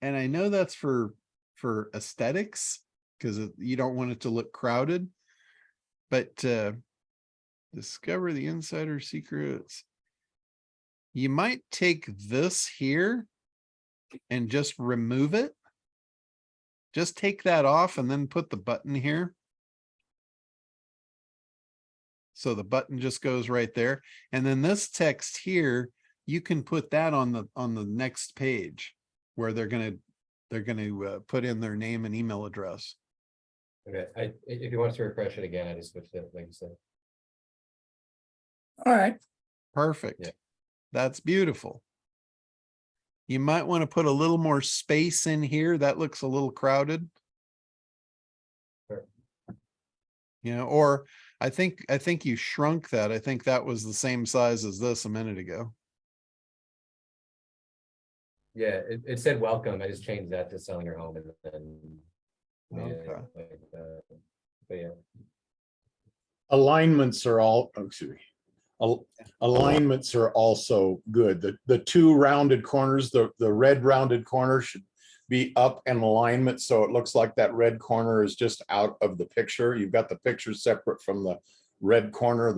and I know that's for aesthetics because you don't want it to look crowded. But discover the insider secrets. You might take this here and just remove it. Just take that off and then put the button here. So the button just goes right there. And then this text here, you can put that on the next page where they're gonna put in their name and email address. Okay, if you want to refresh it again, I just switched it, like you said. All right. Perfect. Yeah. That's beautiful. You might want to put a little more space in here. That looks a little crowded. Sure. You know, or I think you shrunk that. I think that was the same size as this a minute ago. Yeah, it said welcome. I just changed that to selling your home and then. Okay. But yeah. Alignments are all, oh, excuse me. Alignments are also good. The two rounded corners, the red rounded corner should be up in alignment. So it looks like that red corner is just out of the picture. You've got the picture separate from the red corner.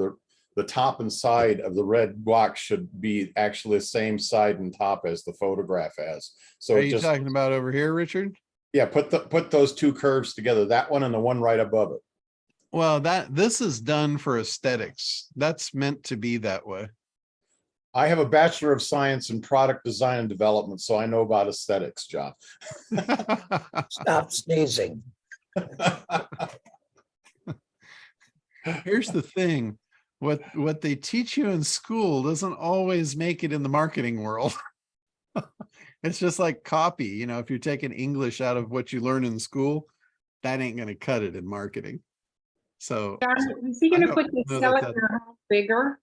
The top and side of the red box should be actually the same side and top as the photograph has. So Are it you just, talking about over here, Richard? yeah, put those two curves together, that one and the one right above it. Well, this is done for aesthetics. That's meant to be that way. I have a Bachelor of Science in Product Design and Development, so I know about aesthetics, John. Stop sneezing. Here's the thing. What they teach you in school doesn't always make it in the marketing world. It's just like copy. You know, if you're taking English out of what you learn in school, that ain't going to cut it in marketing. So John, is he I gonna don't put the know selling that your home bigger?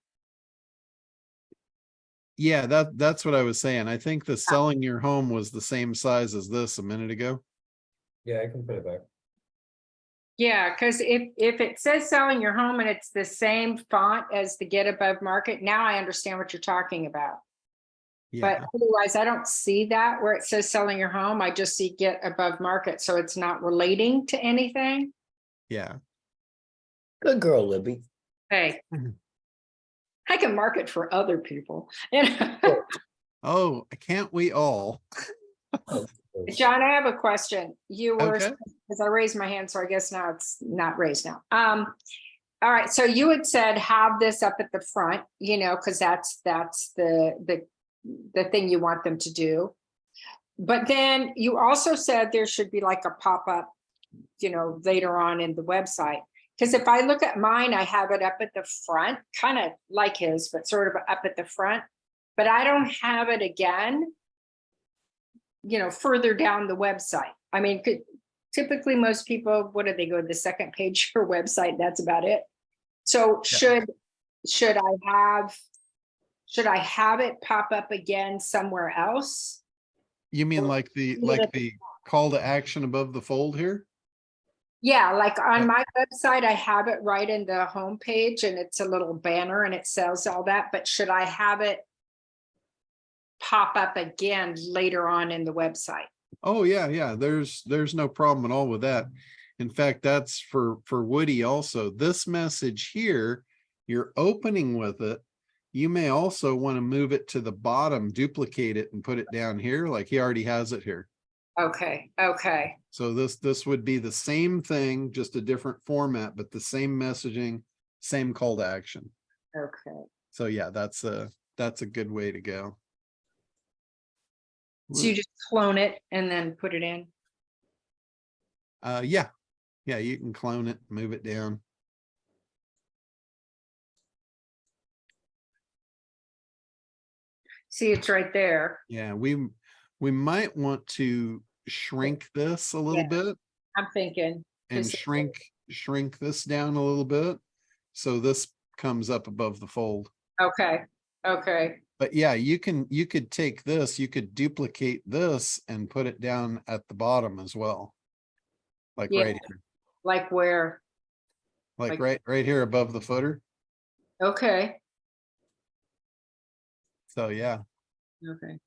yeah, that's what I was saying. I think the selling your home was the same size as this a minute ago. Yeah, I can put it back. Yeah, because if it says selling your home and it's the same font as the get above market, now I understand what you're talking about. But Yeah, otherwise, I don't see that where it says selling your home. I just see get above market. So it's not relating to anything. yeah. Good girl, Libby. Hey, Mhm. I can market for other people. You know? Oh, can't we all? John, I have a question. You were, Okay. because I raised my hand, so I guess now it's not raised now. All right, so you had said have this up at the front, you know, because that's the thing you want them to do. But then you also said there should be like a pop-up, you know, later on in the website. Because if I look at mine, I have it up at the front, kind of like his, but sort of up at the front. But I don't have it again, further down the website. I mean, typically most people, what do they go to the second page of your website? That's about it. So should I have it pop up again somewhere else? You mean like the call to action above the fold here? Yeah, like on my website, I have it right in the home page and it's a little banner and it says all that, but should I have it pop up again later on in the website? Oh, yeah. There's no problem at all with that. In fact, that's for Woody also. This message here, you're opening with it. You may also want to move it to the bottom, duplicate it and put it down here, like he already has it here. Okay. So this would be the same thing, just a different format, but the same messaging, same call to action. Okay. So yeah, that's a good way to go. So you just clone it and then put it in? Yeah, you can clone it, move it down. See, it's right there. Yeah, we might want to shrink this a little Yeah. bit I'm thinking. and 'cause- shrink this down a little bit. So this comes up above the fold. Okay. But yeah, you could take this, you could duplicate this and put it down at the bottom as well. Like Yeah. right here, Like where? like like- right here above the footer. Okay. So yeah, Okay.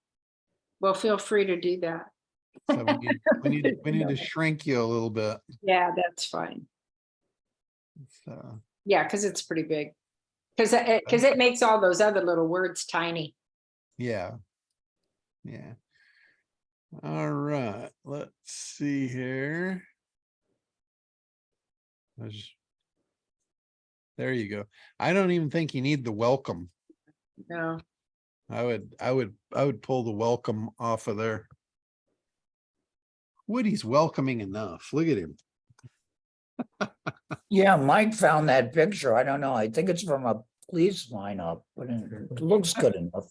Well, feel free to do that. so we need to shrink you a little bit. Yeah, that's fine. So Yeah, because it's pretty big. Because it makes all those other little words tiny. yeah. All right, let's see here. There you go. I don't even think you need the welcome. No. I would pull the welcome off of there. Woody's welcoming enough. Look at him. Yeah, Mike found that picture. I don't know. I think it's from a police lineup, but it looks good enough.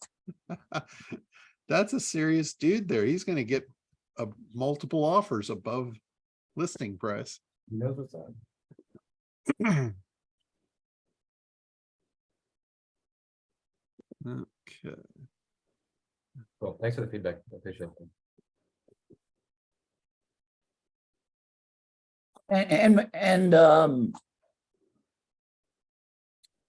That's a serious dude there. He's gonna get multiple offers above listing price. He knows what's up. Okay. Cool. Thanks for the feedback. I appreciate it.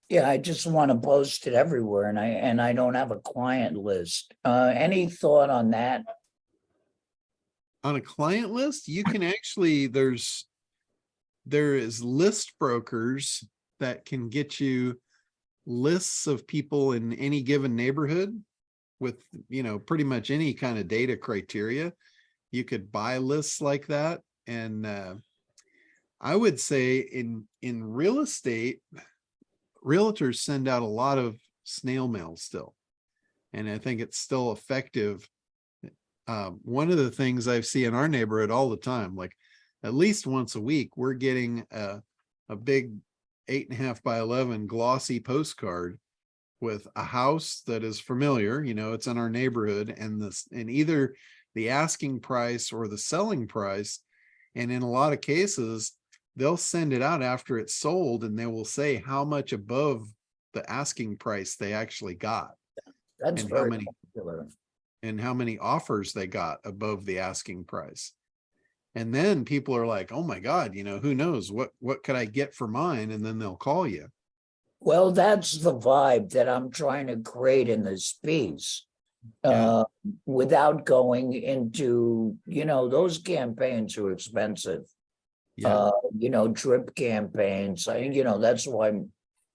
Yeah, I just want to post it everywhere and I don't have a client list. Any thought on that? On a client list, you can actually, there is list brokers that can get you lists of people in any given neighborhood with, pretty much any kind of data criteria. You could buy lists like that. And I would say in real estate, realtors send out a lot of snail mail still. And I think it's still effective. One of the things I see in our neighborhood all the time, like at least once a week, we're getting a big 8.5 by 11 glossy postcard with a house that is familiar, it's in our neighborhood, and either the asking price or the selling price. And in a lot of cases, they'll send it out after it's sold and they will say how much above the asking price they actually got. That's And very popular. and how many offers they got above the asking price. And then people are like, oh my God, who knows what could I get for mine? And then they'll call you. Well, that's the vibe that I'm trying to create in this piece. Yeah. Without going into, those campaigns are expensive. Yeah. Drip campaigns. That's why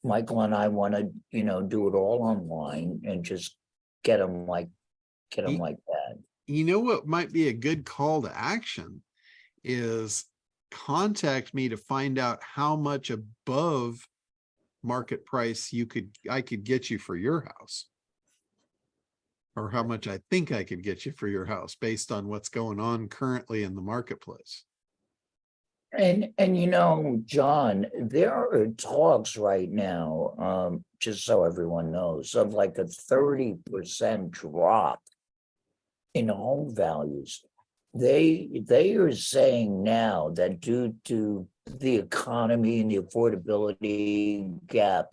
Michael and I want to, do it all online and just get them like that. What might be a good call to action is contact me to find out how much above market price I could get you for your house, or how much I think I could get you for your house based on what's going on currently in the marketplace. And you know, John, there are talks right now, just so everyone knows, of like a 30% drop in home values. They are saying now that due to the economy and the affordability gap,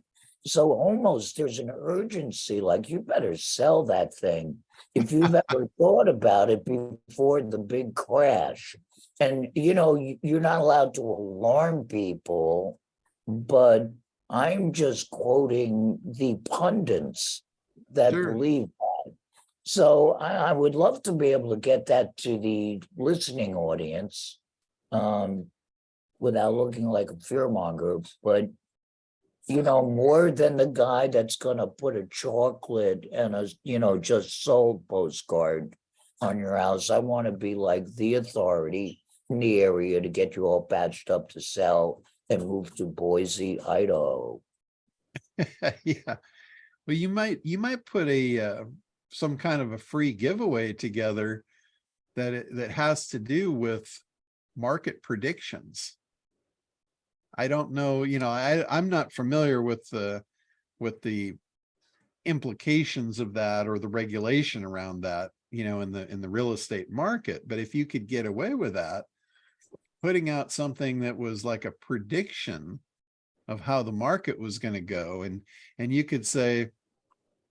so almost there's an urgency, like you better sell that thing if you've ever thought about it before the big crash. And you know, you're not allowed to alarm people, but I'm just quoting the pundits that Sure. believe that. So I would love to be able to get that to the listening audience, um, without looking like a fearmonger, but you know, more than the guy that's gonna put a chocolate and a, you know, just sold postcard on your house. I want to be like the authority in the area to get you all patched up to sell and move to Boise, Idaho. Yeah. Well, you might put a some kind of a free giveaway together that has to do with market predictions. I don't know, you know, I'm not familiar with the implications of that or the regulation around that, you know, in the real estate market. But if you could get away with that, putting out something that was like a prediction of how the market was going to go, and you could say,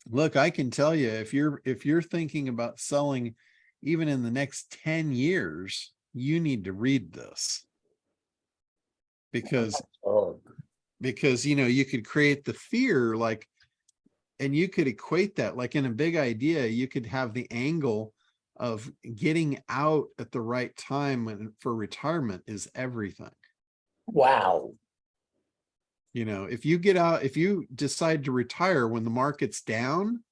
look, I can tell you, if you're thinking about selling even in the next 10 years, you need to read this. Because Oh, you know, you could create the fear, like, and you could equate that, like in a big idea, you could have the angle of getting out at the right time for retirement is everything. wow. You know, if you get out, if you decide to retire when the market's down,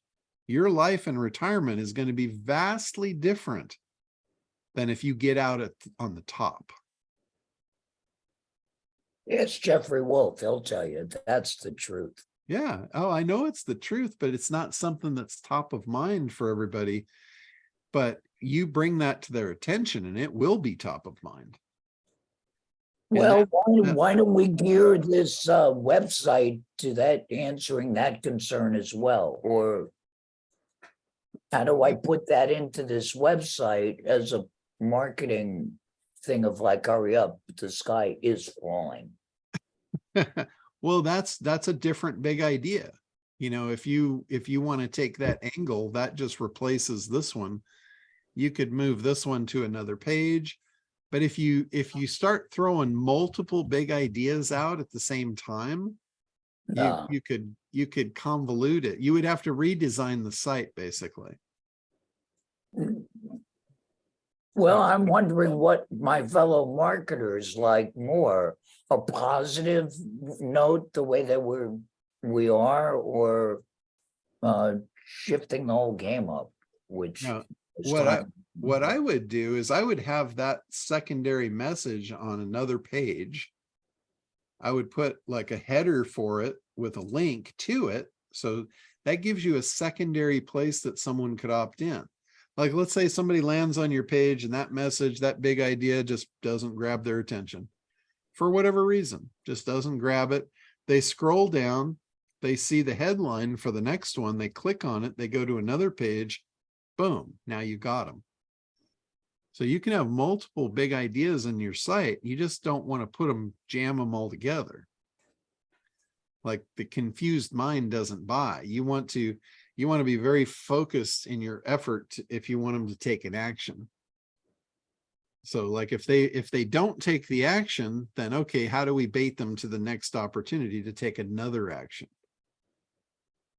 your life in retirement is going to be vastly different than if you get out on the top. It's Jeffrey Wolf. He'll tell you that's the truth. Yeah. Oh, I know it's the truth, but it's not something that's top of mind for everybody. But you bring that to their attention and it will be top of mind. And Well, that- why don't we gear this website to that, answering that concern as well? Or how do I put that into this website as a marketing thing of like, hurry up, the sky is falling? well, that's a different big idea. You know, if you want to take that angle, that just replaces this one. You could move this one to another page. But if you start throwing multiple big ideas out at the same time, Uh, you could convolute it. You would have to redesign the site basically. well, I'm wondering what my fellow marketers like more, a positive note, the way that we are, or shifting the whole game up, which Now, is what I would do is I would have that secondary message on another page. I would put like a header for it with a link to it. So that gives you a secondary place that someone could opt in. Like, let's say somebody lands on your page and that message, that big idea just doesn't grab their attention for whatever reason, just doesn't grab it. They scroll down, they see the headline for the next one, they click on it, they go to another page, boom, now you got them. So you can have multiple big ideas in your site. You just don't want to jam them all together. Like the confused mind doesn't buy. You want to be very focused in your effort if you want them to take an action. So like if they don't take the action, then okay, how do we bait them to the next opportunity to take another action?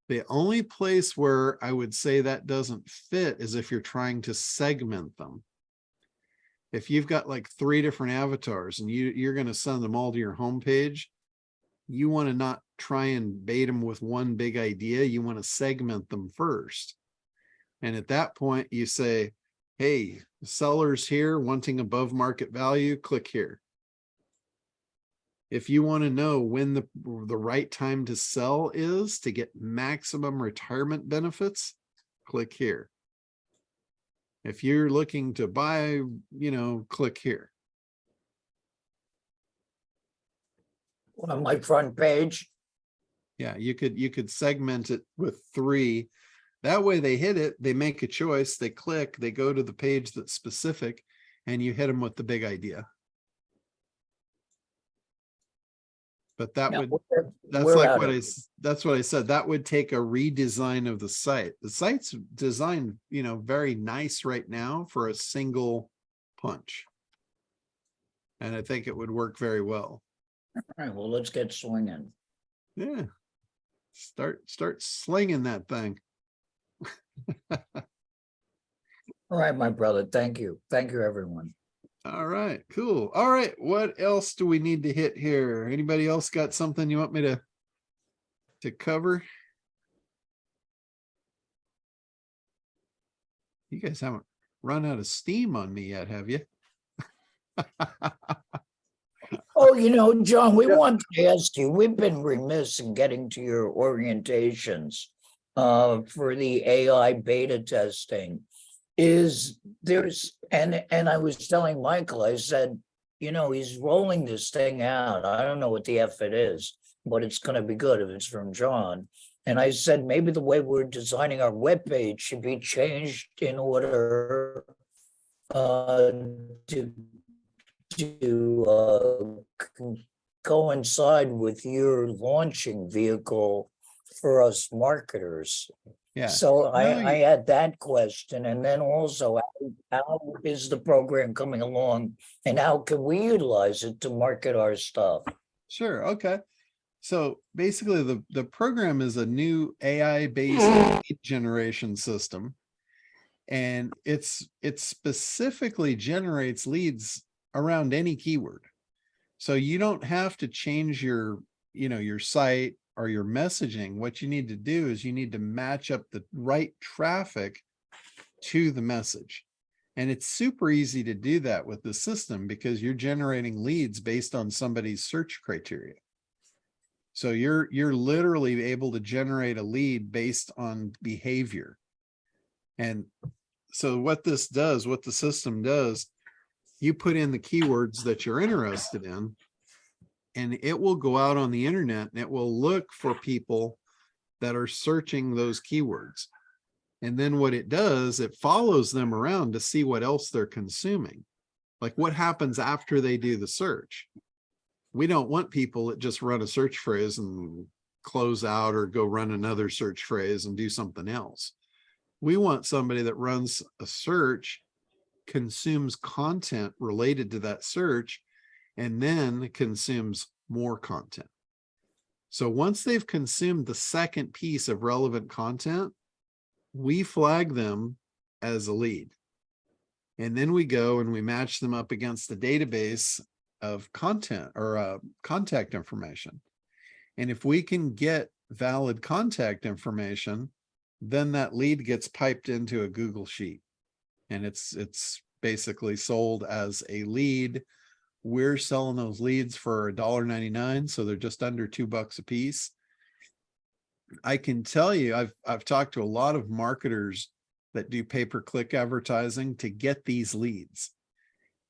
The only place where I would say that doesn't fit is if you're trying to segment them. If you've got like 3 different avatars and you're going to send them all to your homepage, you want to not try and bait them with one big idea. You want to segment them first. And at that point you say, hey, sellers here wanting above market value, click here. If you want to know when the right time to sell is to get maximum retirement benefits, click here. If you're looking to buy, you know, click here. On my front page. Yeah, you could segment it with 3. That way they hit it, they make a choice, they click, they go to the page that's specific, and you hit them with the big idea. But that Now, would, that's we're like out what of- that's what I said. That would take a redesign of the site. The site's designed, very nice right now for a single punch. And I think it would work very well. All right, well, let's get swinging. Yeah. Start slinging that thing. All right, my brother, thank you. Thank you, everyone. All right, cool. All right, what else do we need to hit here? Anybody else got something you want me to cover? You guys haven't run out of steam on me yet, have you? Oh, John, we want to ask you, we've been remiss in getting to your orientations for the AI beta testing. And I was telling Michael, I said, he's rolling this thing out. I don't know what the F it is, but it's going to be good if it's from John. And I said, maybe the way we're designing our webpage should be changed in order to coincide with your launching vehicle for us marketers. Yeah. So No, I had that question, and then also how is the program coming along, and how can we utilize it to market our stuff? Sure. Okay. So basically the program is a new AI-based lead generation system. And it specifically generates leads around any keyword. So you don't have to change your site or your messaging. What you need to do is you need to match up the right traffic to the message. And it's super easy to do that with the system because you're generating leads based on somebody's search criteria. So you're literally able to generate a lead based on behavior. And so what the system does, you put in the keywords that you're interested in, and it will go out on the internet and it will look for people that are searching those keywords. And then what it does, it follows them around to see what else they're consuming. Like what happens after they do the search. We don't want people that just run a search phrase and close out or go run another search phrase and do something else. We want somebody that runs a search, consumes content related to that search, and then consumes more content. So once they've consumed the second piece of relevant content, we flag them as a lead. And then we go and we match them up against the database of content or contact information. And if we can get valid contact information, then that lead gets piped into a Google Sheet. And it's basically sold as a lead. We're selling those leads for $1.99, so they're just under $2 a piece. I can tell you, I've talked to a lot of marketers that do pay-per-click advertising to get these leads,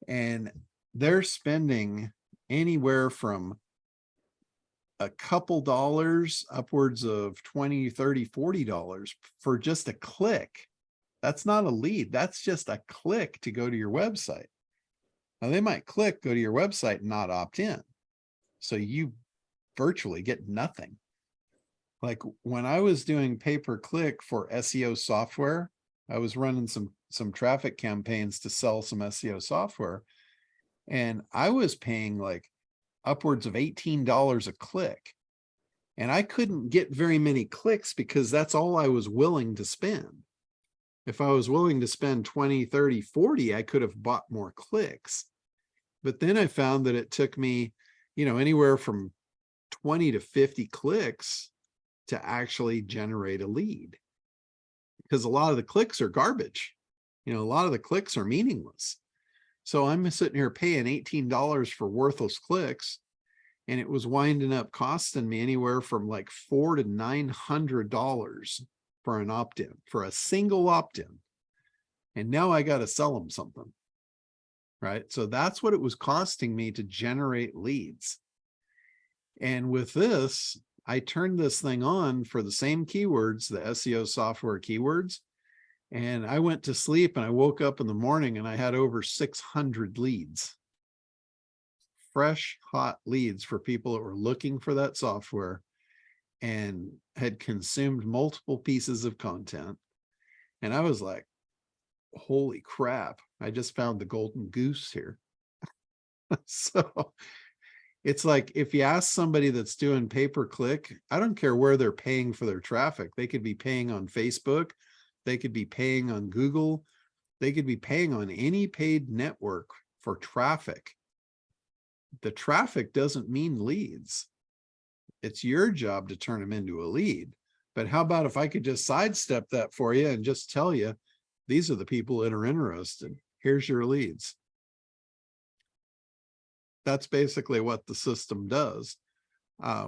and they're spending anywhere from a couple dollars upwards of $20, $30, $40 for just a click. That's not a lead. That's just a click to go to your website. Now they might click, go to your website and not opt in. So you virtually get nothing. Like when I was doing pay-per-click for SEO software, I was running some traffic campaigns to sell some SEO software. And I was paying like upwards of $18 a click. And I couldn't get very many clicks because that's all I was willing to spend. If I was willing to spend 20, 30, 40, I could have bought more clicks. But then I found that it took me, anywhere from 20 to 50 clicks to actually generate a lead. Because a lot of the clicks are garbage. A lot of the clicks are meaningless. So I'm sitting here paying $18 for worthless clicks, and it was winding up costing me anywhere from like $400 to $900 for an opt-in, for a single opt-in. And now I got to sell them something, right? So that's what it was costing me to generate leads. And with this, I turned this thing on for the same keywords, the SEO software keywords. And I went to sleep and I woke up in the morning and I had over 600 leads. Fresh, hot leads for people that were looking for that software and had consumed multiple pieces of content. And I was like, holy crap, I just found the golden goose here. So it's like, if you ask somebody that's doing pay-per-click, I don't care where they're paying for their traffic. They could be paying on Facebook. They could be paying on Google. They could be paying on any paid network for traffic. The traffic doesn't mean leads. It's your job to turn them into a lead. But how about if I could just sidestep that for you and just tell you, these are the people that are interested. Here's your leads. That's basically what the system does.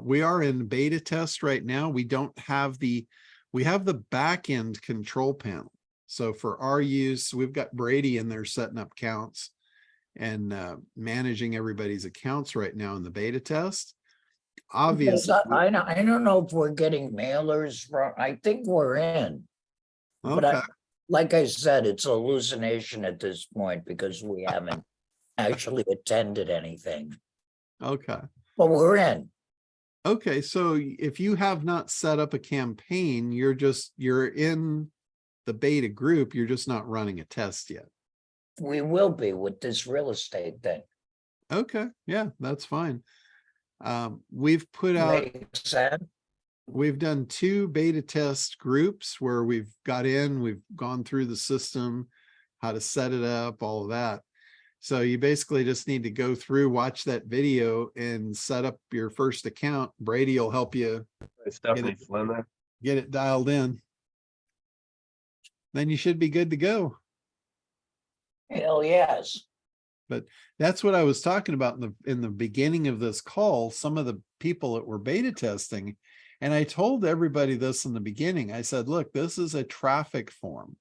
We are in beta test right now. We don't have we have the back end control panel. So for our use, we've got Brady in there setting up counts and managing everybody's accounts right now in the beta test. Obviously, I don't know if we're getting mailers from, I think we're in. But okay. like I said, it's a hallucination at this point because we haven't actually attended anything, Okay. but we're in. Okay. So if you have not set up a campaign, you're in the beta group. You're just not running a test yet. We will be with this real estate thing. Okay. Yeah, that's fine. We've put out, Makes sense. we've done 2 beta test groups where we've gone through the system, how to set it up, all of that. So you basically just need to go through, watch that video and set up your first account. Brady will help you It's definitely fun there. get it dialed in. Then you should be good to go. Hell yes. But that's what I was talking about in the beginning of this call, some of the people that were beta testing. And I told everybody this in the beginning. I said, look, this is a traffic form.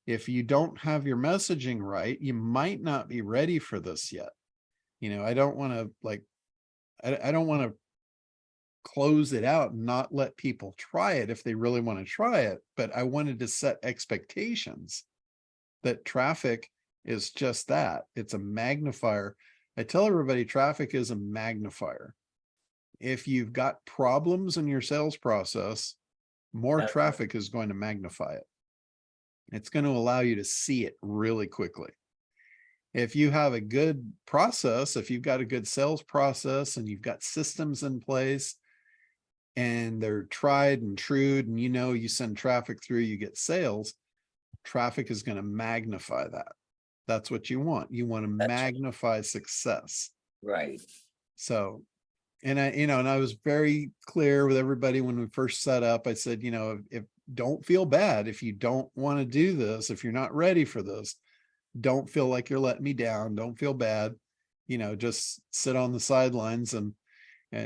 If you don't have your messaging right, you might not be ready for this yet. You know, I don't want to I don't want to close it out and not let people try it if they really want to try it. But I wanted to set expectations that traffic is just that. It's a magnifier. I tell everybody traffic is a magnifier. If you've got problems in your sales process, more traffic is going to magnify it. It's going to allow you to see it really quickly. If you have a good process, if you've got a good sales process and you've got systems in place and they're tried and true, and you know, you send traffic through, you get sales, traffic is going to magnify that. That's what you want. You want to magnify success. Right. So, and I was very clear with everybody when we first set up. I said, if don't feel bad if you don't want to do this, if you're not ready for this, don't feel like you're letting me down. Don't feel bad. Just sit on the sidelines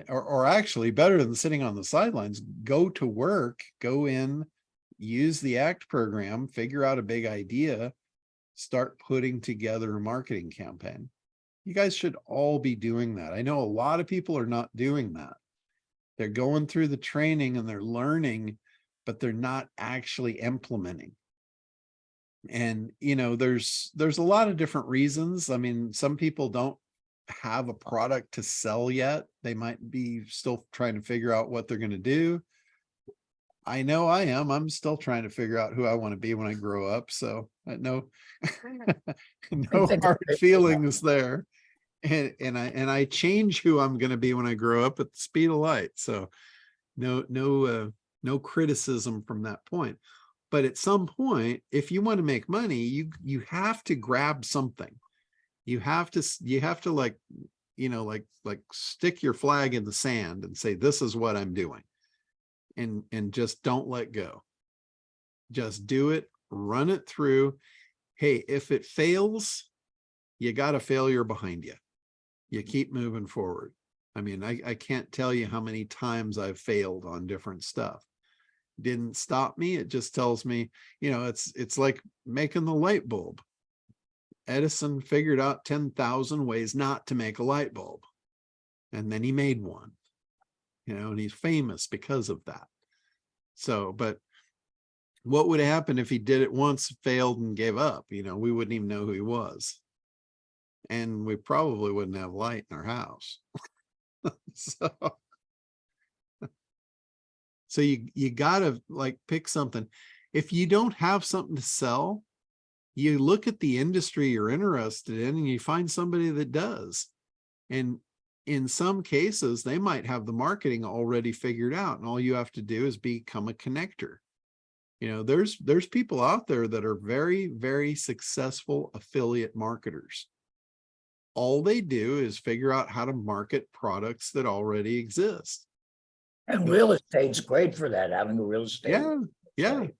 or actually better than sitting on the sidelines, go to work, go in, use the ACT program, figure out a big idea, start putting together a marketing campaign. You guys should all be doing that. I know a lot of people are not doing that. They're going through the training and they're learning, but they're not actually implementing. And, there's a lot of different reasons. I mean, some people don't have a product to sell yet. They might be still trying to figure out what they're going to do. I know I am. I'm still trying to figure out who I want to be when I grow up. So no hard feelings there. And I change who I'm going to be when I grow up at the speed of light. So no criticism from that point. But at some point, if you want to make money, you have to grab something. You have to like stick your flag in the sand and say, this is what I'm doing. And just don't let go. Just do it, run it through. Hey, if it fails, you got a failure behind you. You keep moving forward. I mean, I can't tell you how many times I've failed on different stuff. Didn't stop me. It just tells me, it's like making the light bulb. Edison figured out 10,000 ways not to make a light bulb. And then he made one. and he's famous because of that. So, but what would happen if he did it once, failed, and gave up? We wouldn't even know who he was. And we probably wouldn't have light in our house. So you gotta like pick something. If you don't have something to sell, you look at the industry you're interested in and you find somebody that does. And in some cases, they might have the marketing already figured out, and all you have to do is become a connector. There's people out there that are very, very successful affiliate marketers. All they do is figure out how to market products that already exist. And real estate's great for that, having a real estate. Yeah. site.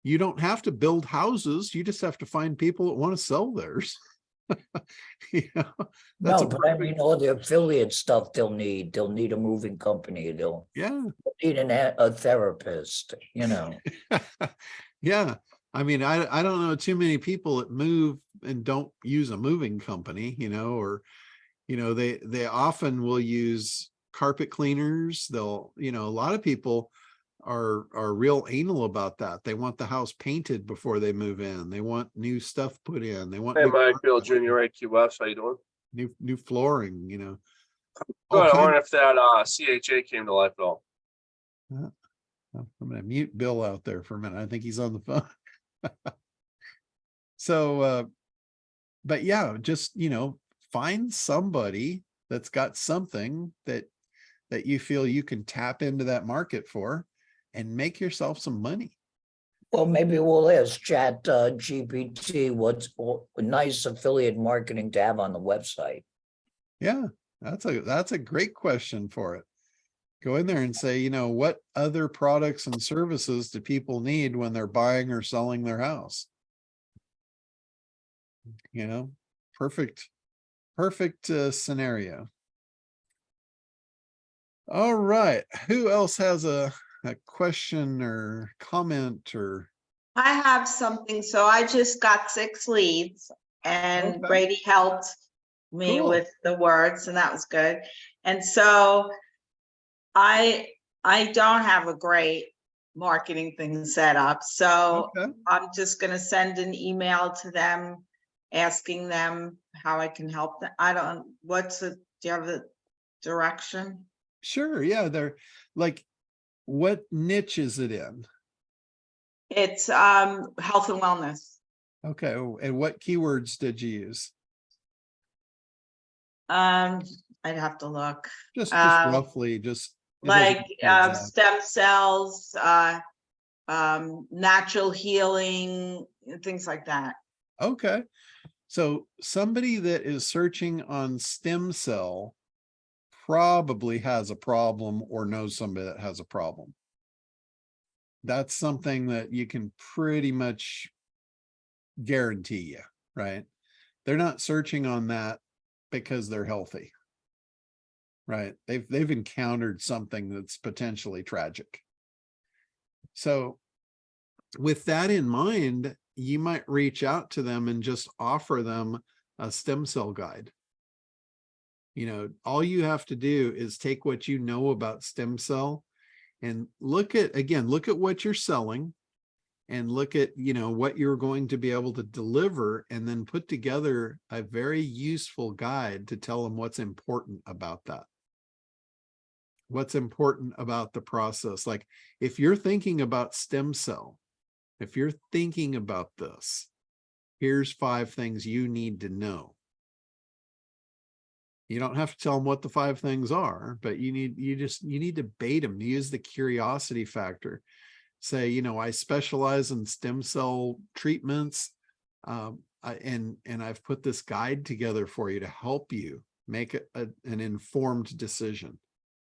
You don't have to build houses. You just have to find people that want to sell theirs. That's No, but I mean, all the affiliate stuff they'll need a moving company, they'll need a therapist, Yeah. I mean, I don't know too many people that move and don't use a moving company, or, they often will use carpet cleaners. They'll, a lot of people are real anal about that. They want the house painted before they move in. They want new stuff put in. They want Hey, Mike, Bill Junior, AQS, how you doing? new flooring, Good. I wonder if that CHA came to life at all. I'm going to mute Bill out there for a minute. I think he's on the phone. So, but yeah, just, find somebody that's got something that you feel you can tap into that market for and make yourself some money. Well, maybe we'll ask Chat GPT what's nice affiliate marketing to have on the website. Yeah, that's a great question for it. Go in there and say, what other products and services do people need when they're buying or selling their house? Perfect scenario. All right. Who else has a question or comment or? I have something. So I just got 6 leads and Okay. Brady helped me Cool. with the words, and that was good. And so I don't have a great marketing thing set up. So Okay. I'm just going to send an email to them asking them how I can help them. Do you have the direction? Sure. Yeah. They're like, what niche is it in? It's health and wellness. Okay. And what keywords did you use? I'd have to look. Just roughly, just it doesn't Like have to be exact. stem cells, natural healing, things like that. Okay. So somebody that is searching on stem cell probably has a problem or knows somebody that has a problem. That's something that you can pretty much guarantee you, right? They're not searching on that because they're healthy, right? They've encountered something that's potentially tragic. So with that in mind, you might reach out to them and just offer them a stem cell guide. All you have to do is take what you know about stem cell and look at what you're selling and look at, what you're going to be able to deliver, and then put together a very useful guide to tell them what's important about that. What's important about the process. Like if you're thinking about stem cell, if you're thinking about this, here's 5 things you need to know. You don't have to tell them what the 5 things are, but you need to bait them, use the curiosity factor. Say, I specialize in stem cell treatments. And I've put this guide together for you to help you make an informed decision.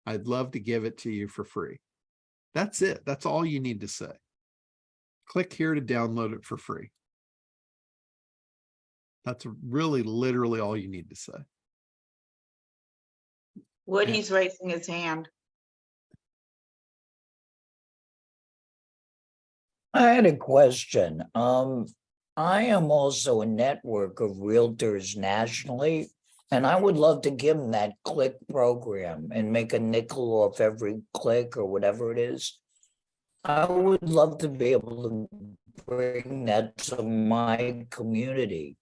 I'd love to give it to you for free. That's it. That's all you need to say. Click here to download it for free. That's really literally all you need to say. Woody's raising his hand. I had a question. I am also a network of realtors nationally, And I would love to give them that click program and make a nickel off every click or whatever it is. I would love to be able to bring that to my community.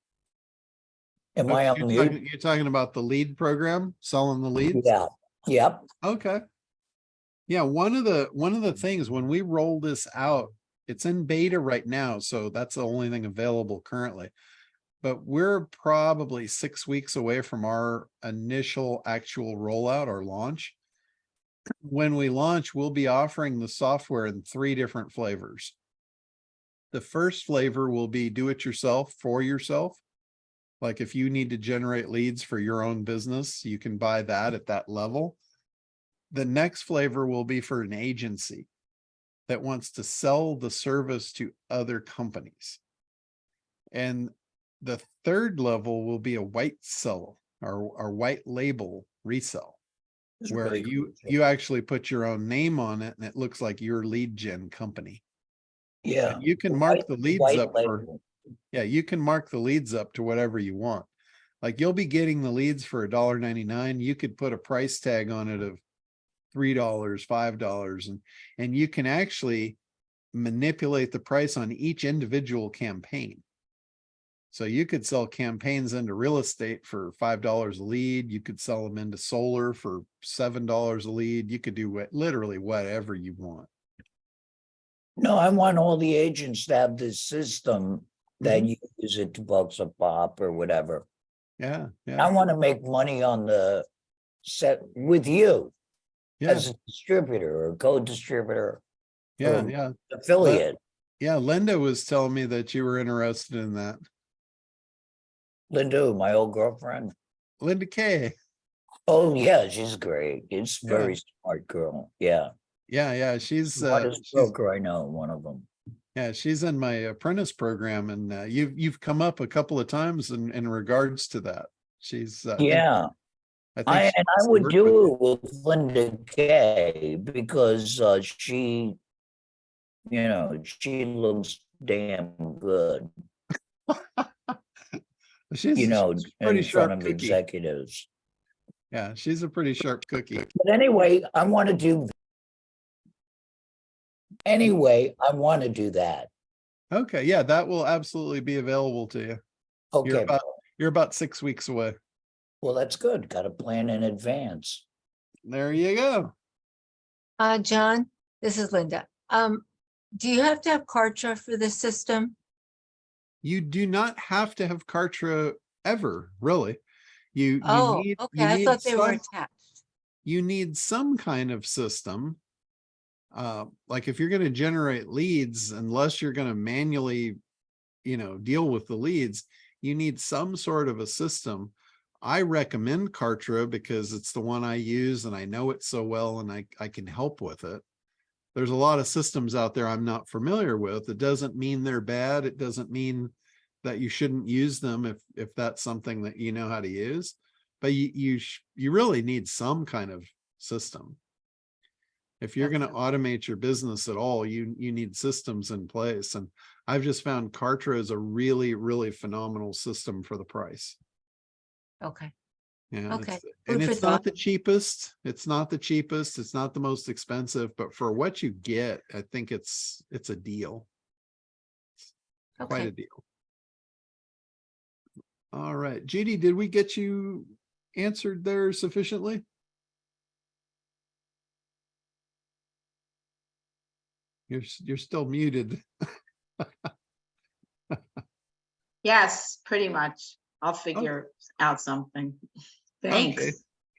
Am I on mute? You're talking about the lead program, selling the leads? Yeah, yep, Okay. Yeah, one of the things when we roll this out, it's in beta right now, so that's the only thing available currently. But we're probably 6 weeks away from our initial actual rollout or launch. When we launch, we'll be offering the software in 3 different flavors. The first flavor will be do it yourself for yourself. Like if you need to generate leads for your own business, you can buy that at that level. The next flavor will be for an agency that wants to sell the service to other companies. And the third level will be a white sell or white label resell, It's where really cool. you actually put your own name on it and it looks like your lead gen company. Yeah. And you can mark White- the leads white up for, label. yeah, you can mark the leads up to whatever you want. Like you'll be getting the leads for $1.99. You could put a price tag on it of $3, $5, and you can actually manipulate the price on each individual campaign. So you could sell campaigns into real estate for $5 a lead. You could sell them into solar for $7 a lead. You could do literally whatever you want. No, I want all the agents to have this system that you use it $2 a pop or whatever. Yeah, I yeah, want to make money on the set with you yeah, as a distributor or co-distributor, yeah, or yeah. affiliate. Yeah, Linda was telling me that you were interested in that. Linda, my old girlfriend. Linda K. Oh, yeah, she's great. It's Yeah. very smart girl. Yeah. Yeah, she's Smartest broker I know, one of them. yeah, she's in my apprentice program, and you've come up a couple of times in regards to that. She's Yeah. I think she And I wants to would work do with it with Linda Kay because she, she looks damn good, you. She's in pretty front sharp of cookie. executives. Yeah, she's a pretty sharp cookie. But anyway, I want to do that. Okay, yeah, that will absolutely be available to you. Okay, You're about 6 weeks away. well, that's good. Got to plan in advance. There you go. John, this is Linda. Do you have to have Kartra for this system? You do not have to have Kartra ever, really. You Oh, need okay. you I need thought they were some, attached. you need some kind of system. Like if you're going to generate leads, unless you're going to manually, deal with the leads, you need some sort of a system. I recommend Kartra because it's the one I use and I know it so well and I can help with it. There's a lot of systems out there I'm not familiar with. It doesn't mean they're bad. It doesn't mean that you shouldn't use them if that's something that you know how to use. But you really need some kind of system. If you're going to automate your business at all, you need systems in place. And I've just found Kartra is a really, really phenomenal system for the price. Okay. Yeah. Okay. And Food for it's not thought. the cheapest. It's not the cheapest. It's not the most expensive, but for what you get, I think it's a deal. Quite Okay. a deal. All right, Judy, did we get you answered there sufficiently? You're still muted. Yes, pretty much. I'll figure out something. Thanks. Okay,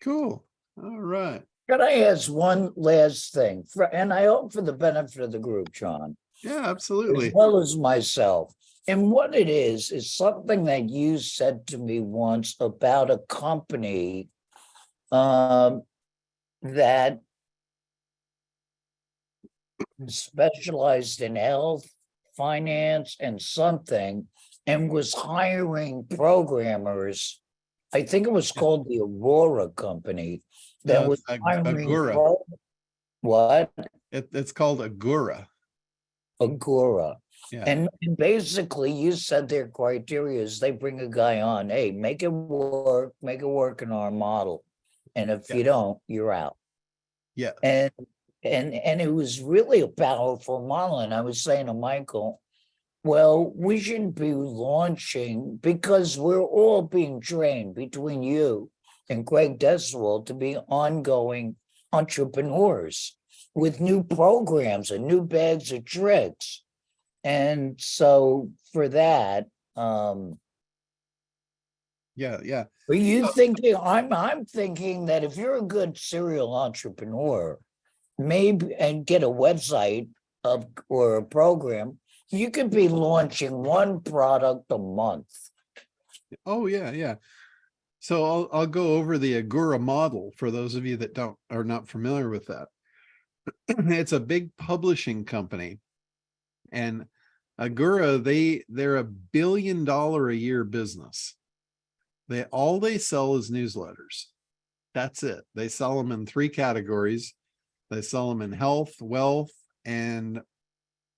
cool. All right. Can I ask one last thing? And I hope for the benefit of the group, John, Yeah, as absolutely. well as myself. And what it is something that you said to me once about a company that specialized in health, finance, and something, and was hiring programmers. I think it was called the Aurora Company. That was hiring Agura. what? It's called Agura. Agora. Yeah. And basically you said their criteria is they bring a guy on, hey, make it work in our model. And if Yeah. you don't, you're out. Yeah. And it was really a powerful model. And I was saying to Michael, well, we shouldn't be launching because we're all being trained between you and Greg Deswell to be ongoing entrepreneurs with new programs and new bags of tricks. And so for that, Yeah. are you thinking, I'm thinking that if you're a good serial entrepreneur, maybe, and get a website or a program, you could be launching one product a month. Oh, yeah. So I'll go over the Agora model for those of you that are not familiar with that. It's a big publishing company, and Agora, they're $1 billion a year business. All they sell is newsletters. That's it. They sell them in 3 categories. They sell them in health, wealth, and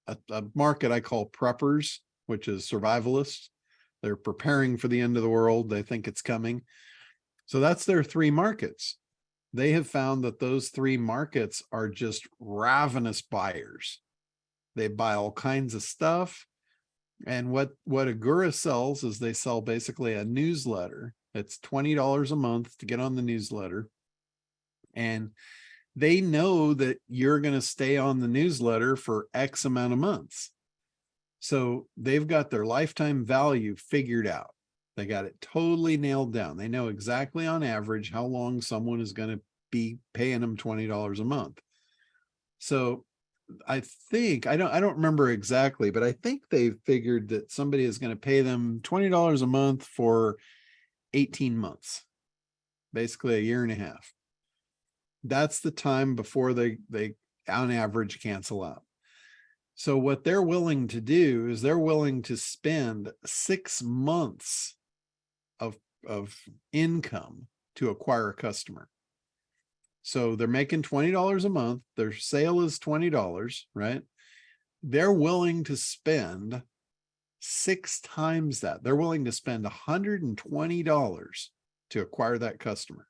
a market I call preppers, which is survivalists. They're preparing for the end of the world. They think it's coming. So that's their 3 markets. They have found that those 3 markets are just ravenous buyers. They buy all kinds of stuff. And what Agora sells is they sell basically a newsletter. It's $20 a month to get on the newsletter. And they know that you're going to stay on the newsletter for X amount of months. So they've got their lifetime value figured out. They got it totally nailed down. They know exactly on average how long someone is going to be paying them $20 a month. So I think, I don't remember exactly, but I think they figured that somebody is going to pay them $20 a month for 18 months, basically a year and a half. That's the time before they on average cancel out. So what they're willing to do is they're willing to spend 6 months of income to acquire a customer. So they're making $20 a month. Their sale is $20, right? They're willing to spend 6 times that. They're willing to spend $120 to acquire that customer.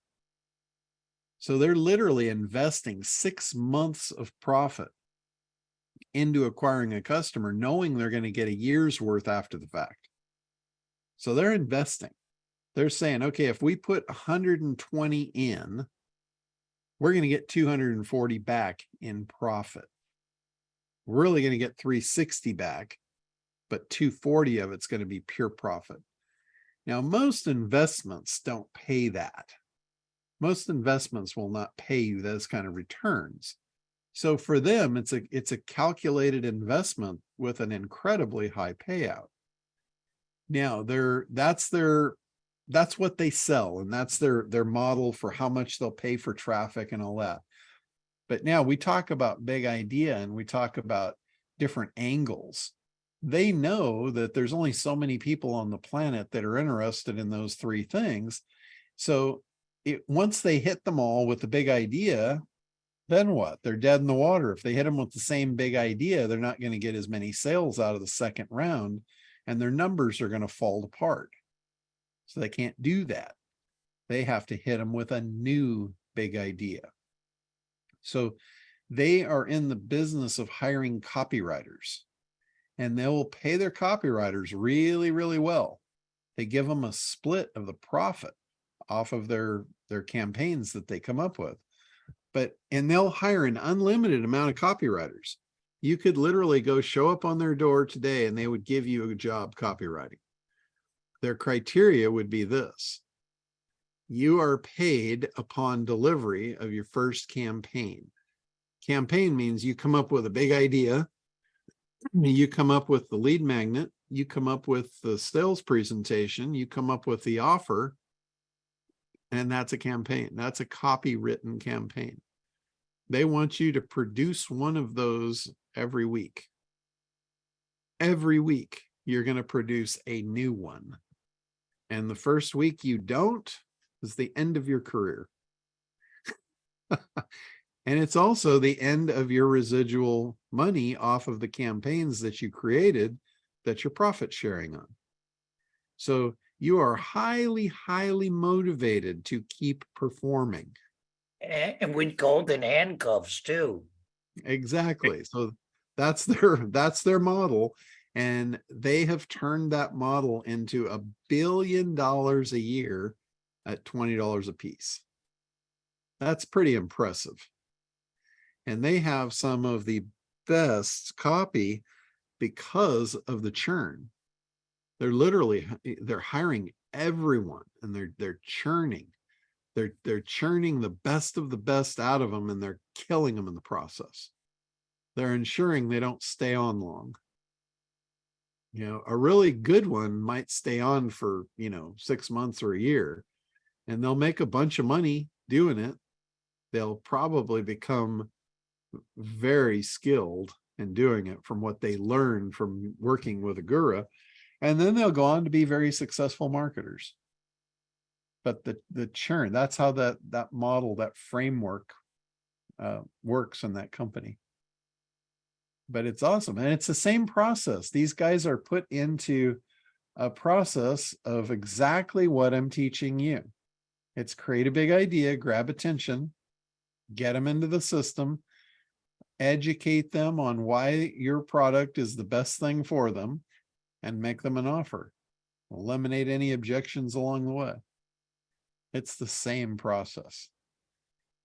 So they're literally investing 6 months of profit into acquiring a customer, knowing they're going to get a year's worth after the fact. So they're investing. They're saying, okay, if we put 120 in, we're going to get 240 back in profit. We're really going to get 360 back, but 240 of it's going to be pure profit. Now, most investments don't pay that. Most investments will not pay you those kind of returns. So for them, it's a calculated investment with an incredibly high payout. Now, that's what they sell, and that's their model for how much they'll pay for traffic and all that. But now we talk about big idea and we talk about different angles. They know that there's only so many people on the planet that are interested in those 3 things. So once they hit them all with the big idea, then what? They're dead in the water. If they hit them with the same big idea, they're not going to get as many sales out of the second round, and their numbers are going to fall apart. So they can't do that. They have to hit them with a new big idea. So they are in the business of hiring copywriters, and they will pay their copywriters really, really well. They give them a split of the profit off of their campaigns that they come up with. And they'll hire an unlimited amount of copywriters. You could literally go show up on their door today and they would give you a job copywriting. Their criteria would be this: you are paid upon delivery of your first campaign. Campaign means you come up with a big idea, you come up with the lead magnet, you come up with the sales presentation, you come up with the offer, and that's a campaign. That's a copywritten campaign. They want you to produce one of those every week. Every week, you're going to produce a new one. And the first week you don't is the end of your career. And it's also the end of your residual money off of the campaigns that you created that you're profit sharing on. So you are highly, highly motivated to keep performing. And with golden handcuffs too. Exactly. So that's their model. And they have turned that model into $1 billion a year at $20 a piece. That's pretty impressive. And they have some of the best copy because of the churn. They're hiring everyone, and they're churning. They're churning the best of the best out of them, and they're killing them in the process. They're ensuring they don't stay on long. You know, a really good one might stay on for, 6 months or a year, and they'll make a bunch of money doing it. They'll probably become very skilled in doing it from what they learned from working with a guru. And then they'll go on to be very successful marketers. But the churn, that's how that model, that framework works in that company. But it's awesome. And it's the same process. These guys are put into a process of exactly what I'm teaching you. It's create a big idea, grab attention, get them into the system, educate them on why your product is the best thing for them, and make them an offer. Eliminate any objections along the way. It's the same process.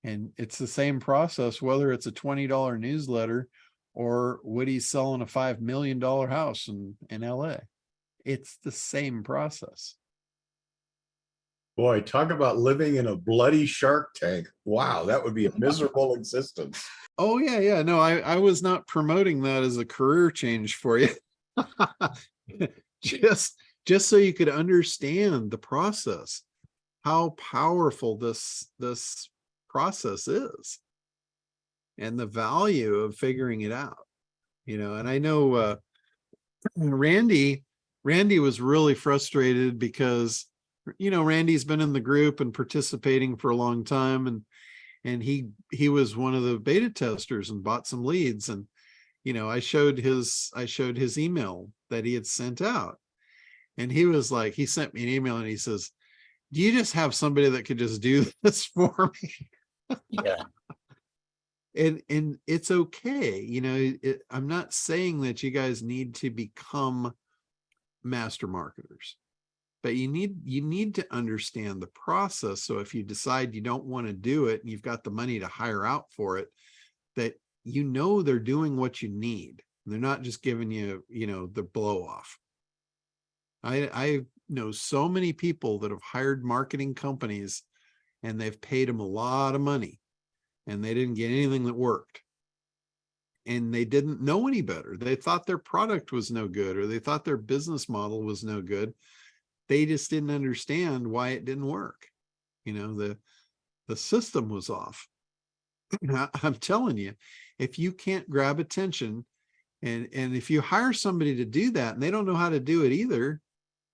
And it's the same process, whether it's a $20 newsletter or Woody's selling a $5 million house in LA. It's the same process. Boy, talk about living in a bloody shark tank. Wow, that would be a miserable existence. Oh, yeah. No, I was not promoting that as a career change for you. just so you could understand the process, how powerful this process is, and the value of figuring it out. And I know Randy was really frustrated because Randy's been in the group and participating for a long time, and he was one of the beta testers and bought some leads, and I showed his email that he had sent out, and he was like, he sent me an email and he says, do you just have somebody that could just do this for me? Yeah. And it's okay. I'm not saying that you guys need to become master marketers, but you need to understand the process. So if you decide you don't want to do it and you've got the money to hire out for it, that they're doing what you need. They're not just giving you, the blow off. I know so many people that have hired marketing companies and they've paid them a lot of money and they didn't get anything that worked. And they didn't know any better. They thought their product was no good, or they thought their business model was no good. They just didn't understand why it didn't work. The system was off. I'm telling you, if you can't grab attention, and if you hire somebody to do that and they don't know how to do it either,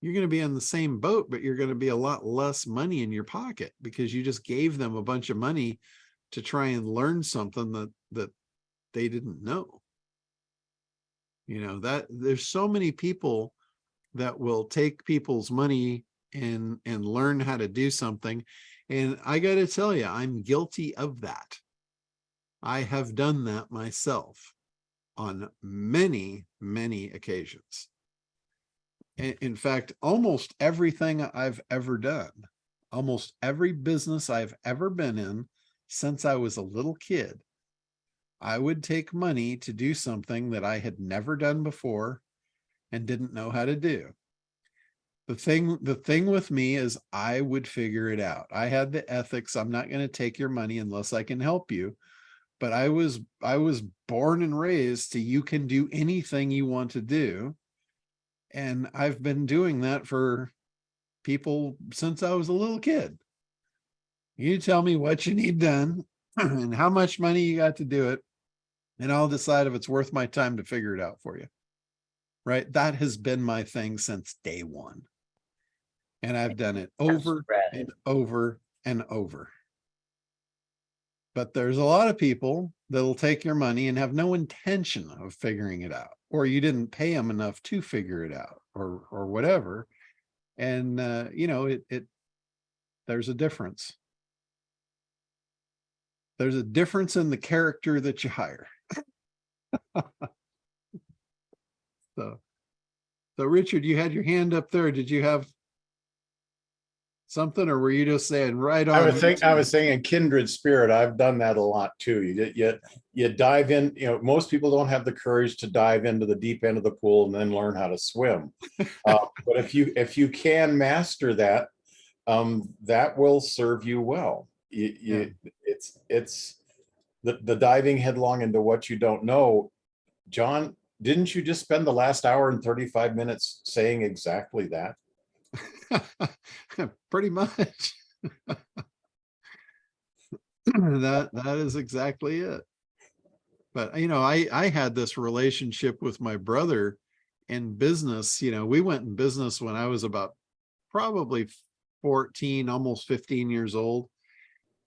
you're going to be on the same boat, but you're going to be a lot less money in your pocket because you just gave them a bunch of money to try and learn something that they didn't know. That there's so many people that will take people's money and learn how to do something. And I got to tell you, I'm guilty of that. I have done that myself on many, many occasions. In fact, almost everything I've ever done, almost every business I've ever been in since I was a little kid, I would take money to do something that I had never done before and didn't know how to do. The thing with me is I would figure it out. I had the ethics. I'm not going to take your money unless I can help you. But I was born and raised to, you can do anything you want to do. And I've been doing that for people since I was a little kid. You tell me what you need done and how much money you got to do it, and I'll decide if it's worth my time to figure it out for you. Right? That has been my thing since day one. And I've done it over and over and over. But there's a lot of people that'll take your money and have no intention of figuring it out, or you didn't pay them enough to figure it out, or whatever. And you know, there's a difference. There's a difference in the character that you hire. So Richard, you had your hand up there. Did you have something, or were you just saying right on? I was saying in kindred spirit, I've done that a lot too. You dive in, you know, most people don't have the courage to dive into the deep end of the pool and then learn how to swim. But if you can master that, that will serve you well. It's the diving headlong into what you don't know. John, didn't you just spend the last hour and 35 minutes saying exactly that? Pretty much. that is exactly it. But you know, I had this relationship with my brother in business. You know, we went in business when I was about probably 14, almost 15 years old.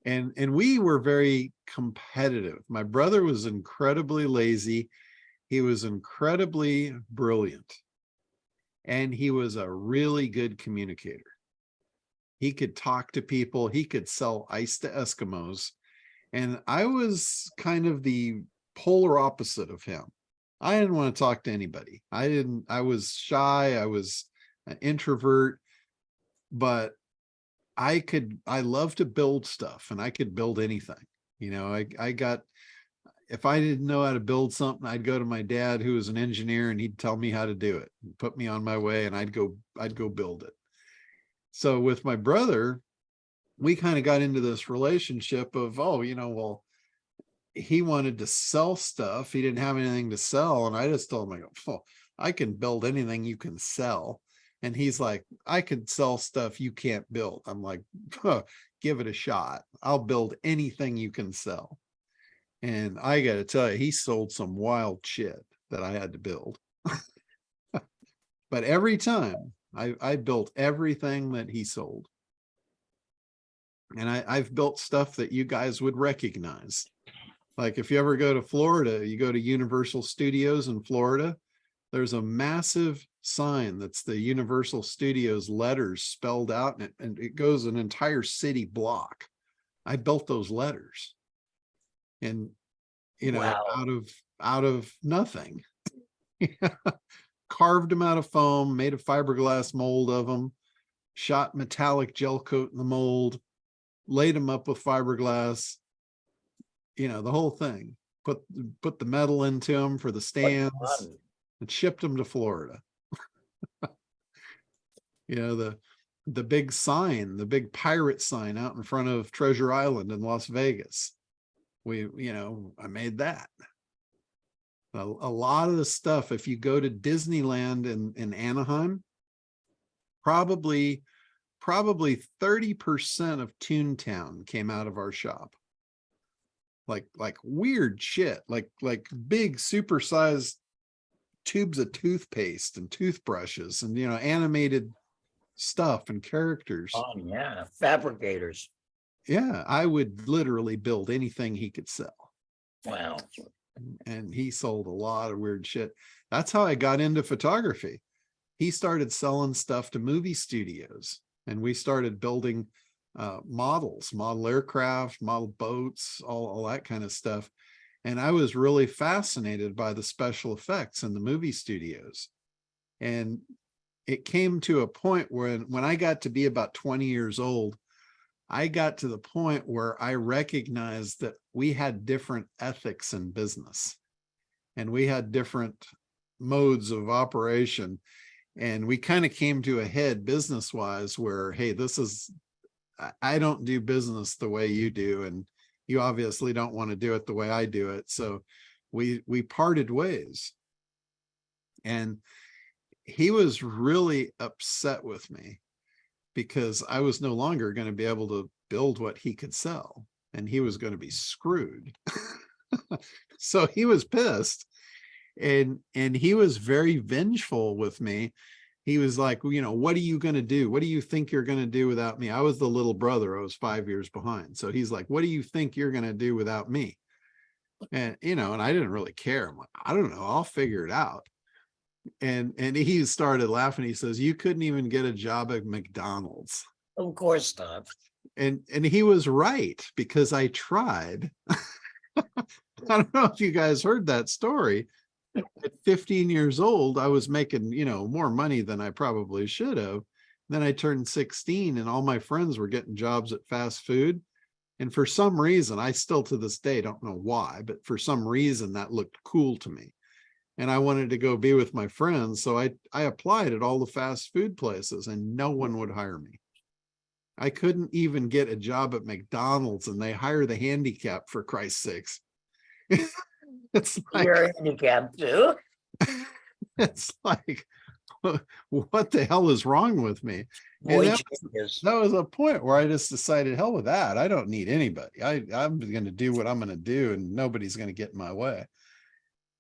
And we were very competitive. My brother was incredibly lazy. He was incredibly brilliant. And he was a really good communicator. He could talk to people. He could sell ice to Eskimos. And I was kind of the polar opposite of him. I didn't want to talk to anybody. I was shy. I was an introvert, but I love to build stuff, and I could build anything. You know, if I didn't know how to build something, I'd go to my dad, who was an engineer, and he'd tell me how to do it, and put me on my way, and I'd go build it. So with my brother, we kind of got into this relationship of, oh, you know, well, he wanted to sell stuff. He didn't have anything to sell. And I just told him, I can build anything you can sell. And he's like, I could sell stuff you can't build. I'm like, give it a shot. I'll build anything you can sell. And I got to tell you, he sold some wild shit that I had to build. But every time I built everything that he sold. And I've built stuff that you guys would recognize. Like if you ever go to Florida, you go to Universal Studios in Florida, there's a massive sign that's the Universal Studios letters spelled out, and it goes an entire city block. I built those letters. And, you know, Wow. out of nothing. Carved them out of foam, made a fiberglass mold of them, shot metallic gel coat in the mold, laid them up with fiberglass, you know, the whole thing. Put the metal into them for the stands and shipped them to Florida. You know, the big sign, the big pirate sign out in front of Treasure Island in Las Vegas. I made that. A lot of the stuff, if you go to Disneyland in Anaheim, probably 30% of Toontown came out of our shop. Like weird shit, like big supersized tubes of toothpaste and toothbrushes and, you know, animated stuff and characters. Oh yeah, fabricators. Yeah, I would literally build anything he could sell. Wow. And he sold a lot of weird shit. That's how I got into photography. He started selling stuff to movie studios, and we started building model aircraft, model boats, all that kind of stuff. And I was really fascinated by the special effects in the movie studios. And it came to a point when I got to be about 20 years old, I got to the point where I recognized that we had different ethics in business, and we had different modes of operation. And we kind of came to a head business-wise where, hey, I don't do business the way you do, and you obviously don't want to do it the way I do it. So we parted ways. And he was really upset with me because I was no longer going to be able to build what he could sell, and he was going to be screwed. So he was pissed, and he was very vengeful with me. he was like, you know, what are you going to do? What do you think you're going to do without me? I was the little brother. I was 5 years behind. So he's like, what do you think you're going to do without me? And, you know, and I didn't really care. I'm like, I don't know. I'll figure it out. And he started laughing. He says, you couldn't even get a job at McDonald's. Of course not. And he was right, because I tried. I don't know if you guys heard that story. At 15 years old, I was making, you know, more money than I probably should have. Then I turned 16 and all my friends were getting jobs at fast food. And for some reason, I still to this day don't know why, but for some reason that looked cool to me. And I wanted to go be with my friends. So I applied at all the fast food places and no one would hire me. I couldn't even get a job at McDonald's, and they hire the handicapped, for Christ's sakes. It's like, You're handicapped too. it's like, what the hell is wrong with me? And Boy, that changes. was a point where I just decided, hell with that. I don't need anybody. I'm going to do what I'm going to do, and nobody's going to get in my way.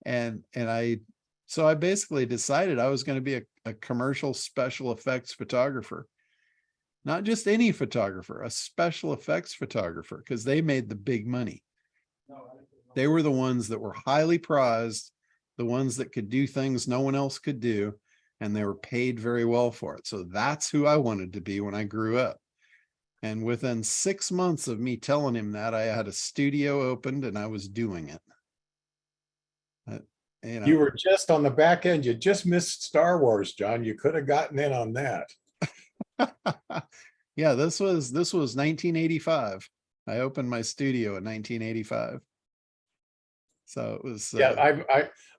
So I basically decided I was going to be a commercial special effects photographer. Not just any photographer, a special effects photographer, because they made the big money. They were the ones that were highly prized, the ones that could do things no one else could do, and they were paid very well for it. So that's who I wanted to be when I grew up. And within 6 months of me telling him that, I had a studio opened and I was doing it. You know, You were just on the back end. You just missed Star Wars, John. You could have gotten in on that. yeah, this was 1985. I opened my studio in 1985. So it was Yeah,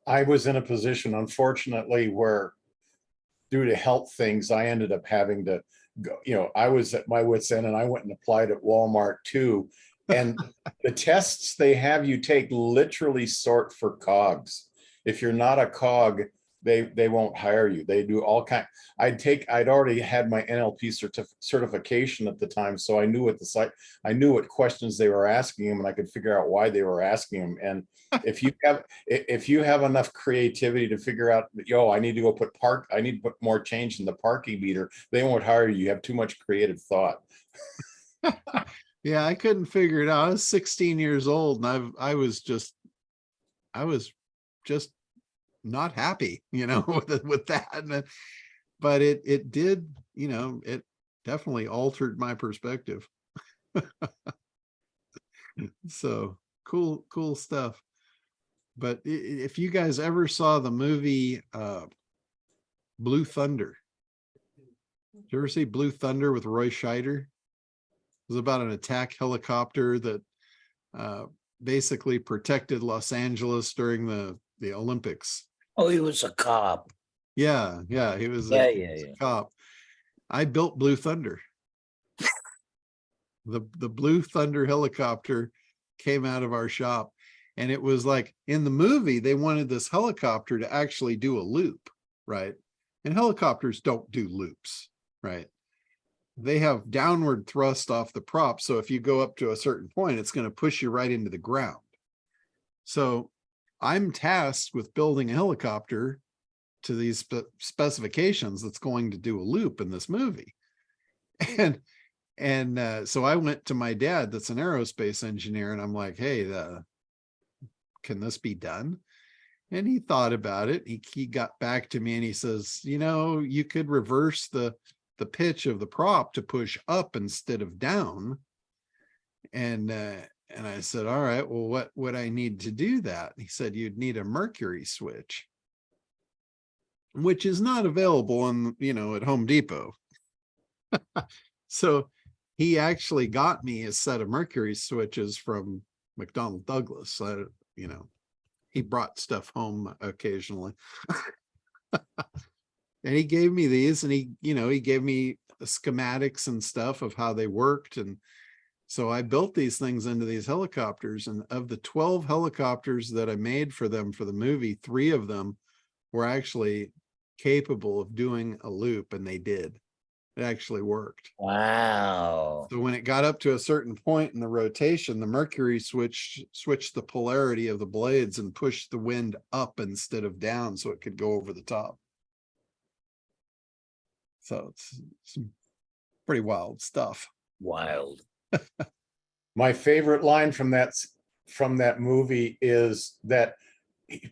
I was in a position, unfortunately, where due to health things, I ended up having to go, you know, I was at my wit's end and I went and applied at Walmart too. And the tests they have you take literally sort for cogs. If you're not a cog, they won't hire you. They do all kind. I'd already had my NLP certification at the time, so I knew what I knew what questions they were asking them, and I could figure out why they were asking them. And if you have enough creativity to figure out, yo, I need to put more change in the parking meter, they won't hire you. You have too much creative thought. yeah, I couldn't figure it out. I was 16 years old, and I was just not happy, you know, with that. But it did, you know, it definitely altered my perspective. So cool stuff. But if you guys ever saw the movie Blue Thunder, did you ever see Blue Thunder with Roy Scheider? It was about an attack helicopter that basically protected Los Angeles during the Olympics. Oh, he was a cop. Yeah, he was Yeah. a cop. I built Blue Thunder. The Blue Thunder helicopter came out of our shop, and it was like in the movie they wanted this helicopter to actually do a loop, right? And helicopters don't do loops, right? They have downward thrust off the prop, so if you go up to a certain point, it's going to push you right into the ground. So I'm tasked with building a helicopter to these specifications that's going to do a loop in this movie. And so I went to my dad, that's an aerospace engineer, and I'm like, hey, can this be done? And he thought about it. He got back to me and he says, you know, you could reverse the pitch of the prop to push up instead of down. And I said, all right, well, what would I need to do that? He said, you'd need a mercury switch, which is not available in, you know, at Home Depot. So he actually got me a set of mercury switches from McDonnell Douglas. You know, he brought stuff home occasionally. And he gave me these, and he gave me schematics and stuff of how they worked. And so I built these things into these helicopters, and of the 12 helicopters that I made for them for the movie, 3 of them were actually capable of doing a loop, and they did. It actually worked. Wow. So when it got up to a certain point in the rotation, the mercury switched the polarity of the blades and pushed the wind up instead of down so it could go over the top. So it's some pretty wild stuff. Wild. My favorite line from that movie is that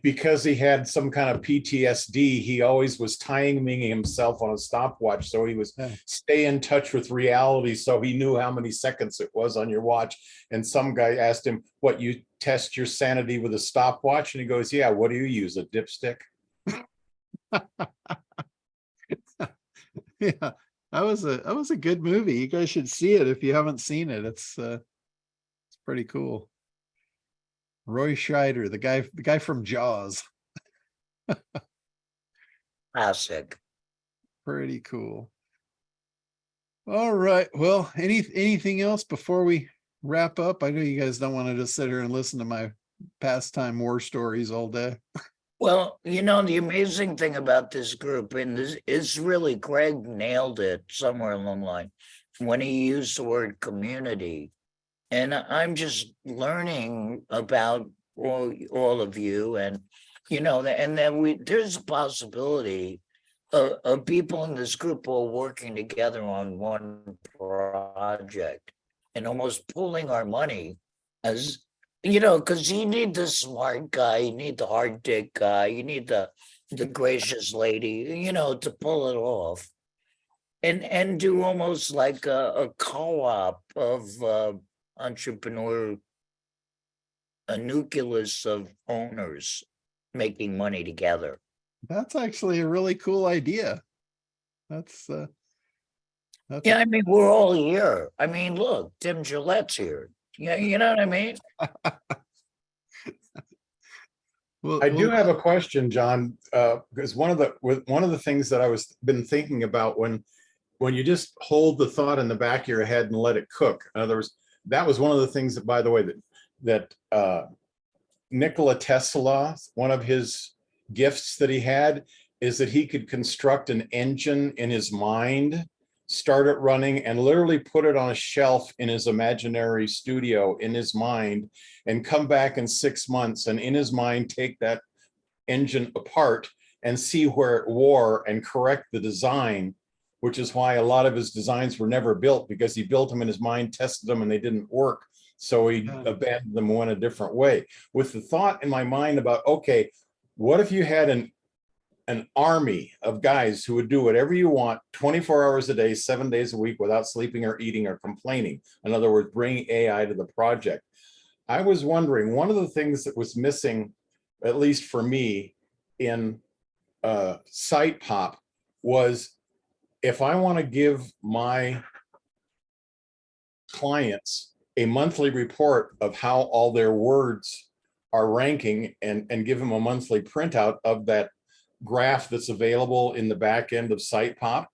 because he had some kind of PTSD, he always was timing himself on a stopwatch. So he was stay in touch with reality. So he knew how many seconds it was on your watch. And some guy asked him, what, you test your sanity with a stopwatch? And he goes, yeah, what do you use, a dipstick? Yeah, that was a good movie. You guys should see it if you haven't seen it. It's pretty cool. Roy Scheider, the guy from Jaws. Classic. Pretty cool. All right. Well, anything else before we wrap up? I know you guys don't want to just sit here and listen to my pastime war stories all day. Well, you know, the amazing thing about this group, and this is really Greg nailed it somewhere along the line when he used the word community. And I'm just learning about all of you, and you know, and then there's a possibility of people in this group all working together on one project and almost pooling our money, as you know, because you need the smart guy, you need the hard dick guy, you need the gracious lady, you know, to pull it off, and do almost like a co-op of entrepreneur, a nucleus of owners making money together. That's actually a really cool idea. That's Yeah, I mean, we're all here. I mean, look, Tim Gillette's here. Yeah, you know what I mean? well, I do have a question, John, because one of the things that I was been thinking about when you just hold the thought in the back of your head and let it cook. In other words, that was one of the things that, by the way, that Nikola Tesla, one of his gifts that he had is that he could construct an engine in his mind, start it running, and literally put it on a shelf in his imaginary studio in his mind, and come back in 6 months and in his mind take that engine apart and see where it wore and correct the design, which is why a lot of his designs were never built, because he built them in his mind, tested them, and they didn't work. So he abandoned them, went a different way. With the thought in my mind about, okay, what if you had an army of guys who would do whatever you want 24 hours a day, 7 days a week without sleeping or eating or complaining? In other words, bring AI to the project. I was wondering, one of the things that was missing, at least for me, in Site Pop was, if I want to give my clients a monthly report of how all their words are ranking, and give them a monthly printout of that graph that's available in the back end of Site Pop,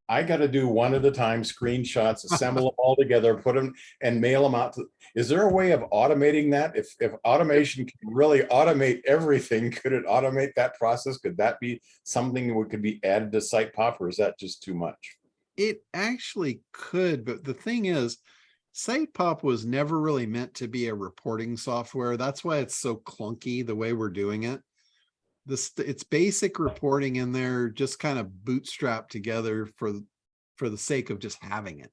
I got to do one at a time, screenshots, assemble them all together, put them and mail them out to. Is there a way of automating that? If automation can really automate everything, could it automate that process? Could that be something that could be added to Site Pop, or is that just too much? It actually could, but the thing is, Site Pop was never really meant to be a reporting software. That's why it's so clunky the way we're doing it. It's basic reporting in there, just kind of bootstrapped together for the sake of just having it.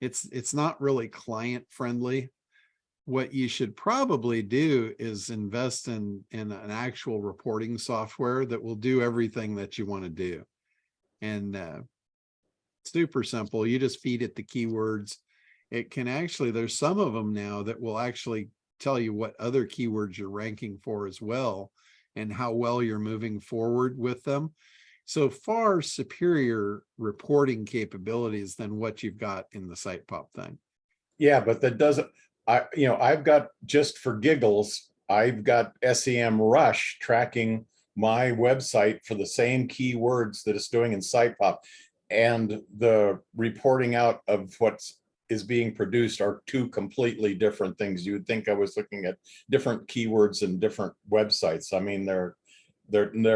It's not really client friendly. What you should probably do is invest in an actual reporting software that will do everything that you want to do. And super simple. You just feed it the keywords. It can actually, there's some of them now that will actually tell you what other keywords you're ranking for as well, and how well you're moving forward with them. So far superior reporting capabilities than what you've got in the Site Pop thing. Yeah, but that doesn't, I've got, just for giggles, I've got SEM Rush tracking my website for the same keywords that it's doing in Site Pop. And the reporting out of what is being produced are two completely different things. You would think I was looking at different keywords and different websites. I mean, they're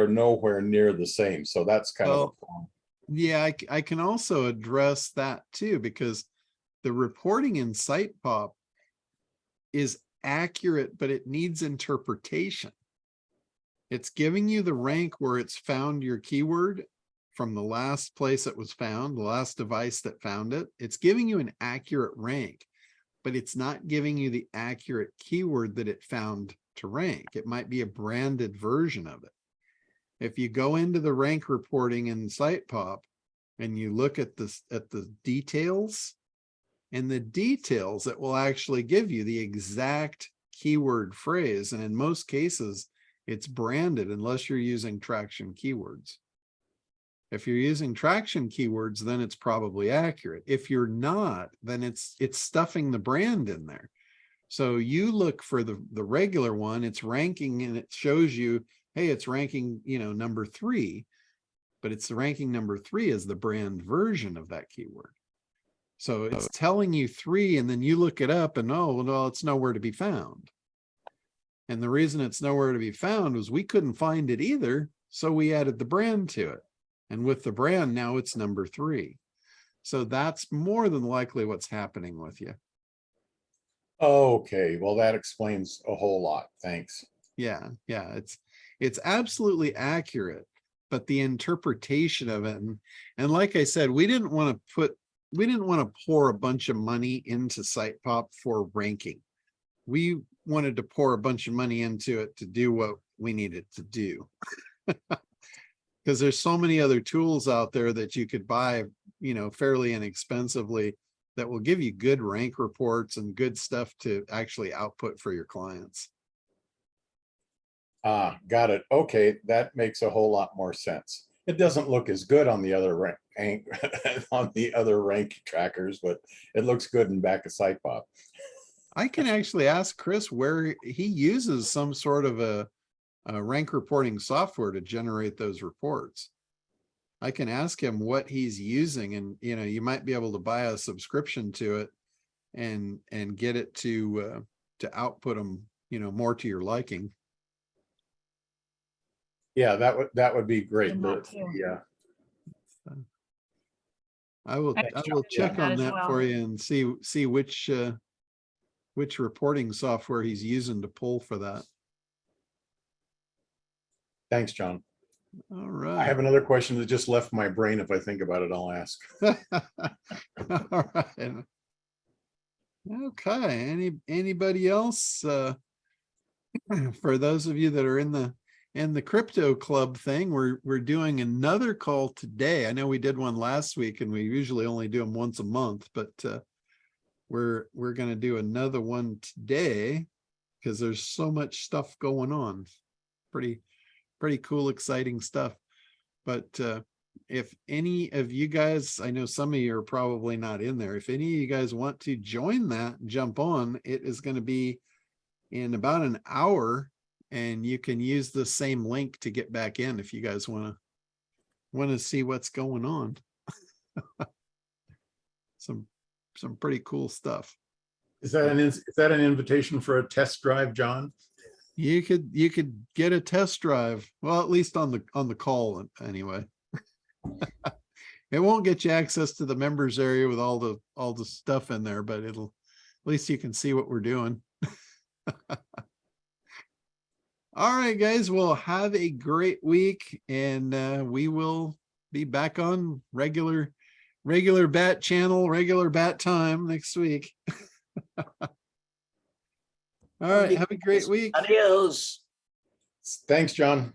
nowhere near the same. So that's kind of a problem. Yeah, I can also address that too, because the reporting in Site Pop is accurate, but it needs interpretation. It's giving you the rank where it's found your keyword from the last place it was found, the last device that found it. It's giving you an accurate rank, but it's not giving you the accurate keyword that it found to rank. It might be a branded version of it. If you go into the rank reporting in SitePop and you look at this, at the details, in the details, it will actually give you the exact keyword phrase. And in most cases, it's branded unless you're using traction keywords. If you're using traction keywords, then it's probably accurate. If you're not, then it's stuffing the brand in there. So you look for the regular one, it's ranking and it shows you, hey, it's ranking, you know, number 3, but it's the ranking number 3 is the brand version of that keyword. So it's telling you 3, and then you look it up and, oh, well, it's nowhere to be found. And the reason it's nowhere to be found was we couldn't find it either. So we added the brand to it. And with the brand, now it's number 3. So that's more than likely what's happening with you. Okay, well, that explains a whole lot. Thanks. Yeah, it's absolutely accurate, but the interpretation of it, and like I said, we didn't want to pour a bunch of money into SitePop for ranking. We wanted to pour a bunch of money into it to do what we needed to do. Because there's so many other tools out there that you could buy, you know, fairly inexpensively that will give you good rank reports and good stuff to actually output for your clients. Ah, got it. Okay, that makes a whole lot more sense. It doesn't look as good on the other rank on the other rank trackers, but it looks good in back of SitePop. I can actually ask Chris where he uses some sort of a rank reporting software to generate those reports. I can ask him what he's using, and you know, you might be able to buy a subscription to it and get it to output them, you know, more to your liking. Yeah, that would be great. And that too. Yeah. I will check that on as that well. for you and see which reporting software he's using to pull for that. Thanks, John. All right. I have another question that just left my brain. If I think about it, I'll ask. All right. Okay. Anybody else? For those of you that are in the crypto club thing, we're doing another call today. I know we did one last week, and we usually only do them once a month, but we're going to do another one today because there's so much stuff going on. Pretty cool, exciting stuff. But if any of you guys, I know some of you are probably not in there. If any of you guys want to join that and jump on, it is going to be in about an hour, and you can use the same link to get back in if you guys want to see what's going on. Some pretty cool stuff. Is that an invitation for a test drive, John? You could get a test drive. Well, at least on the call anyway. It won't get you access to the members area with all the stuff in there, but at least you can see what we're doing. All right, guys, well, have a great week, and we will be back on regular bat channel, regular bat time next week. All right, have a great week. Adios. Thanks, John.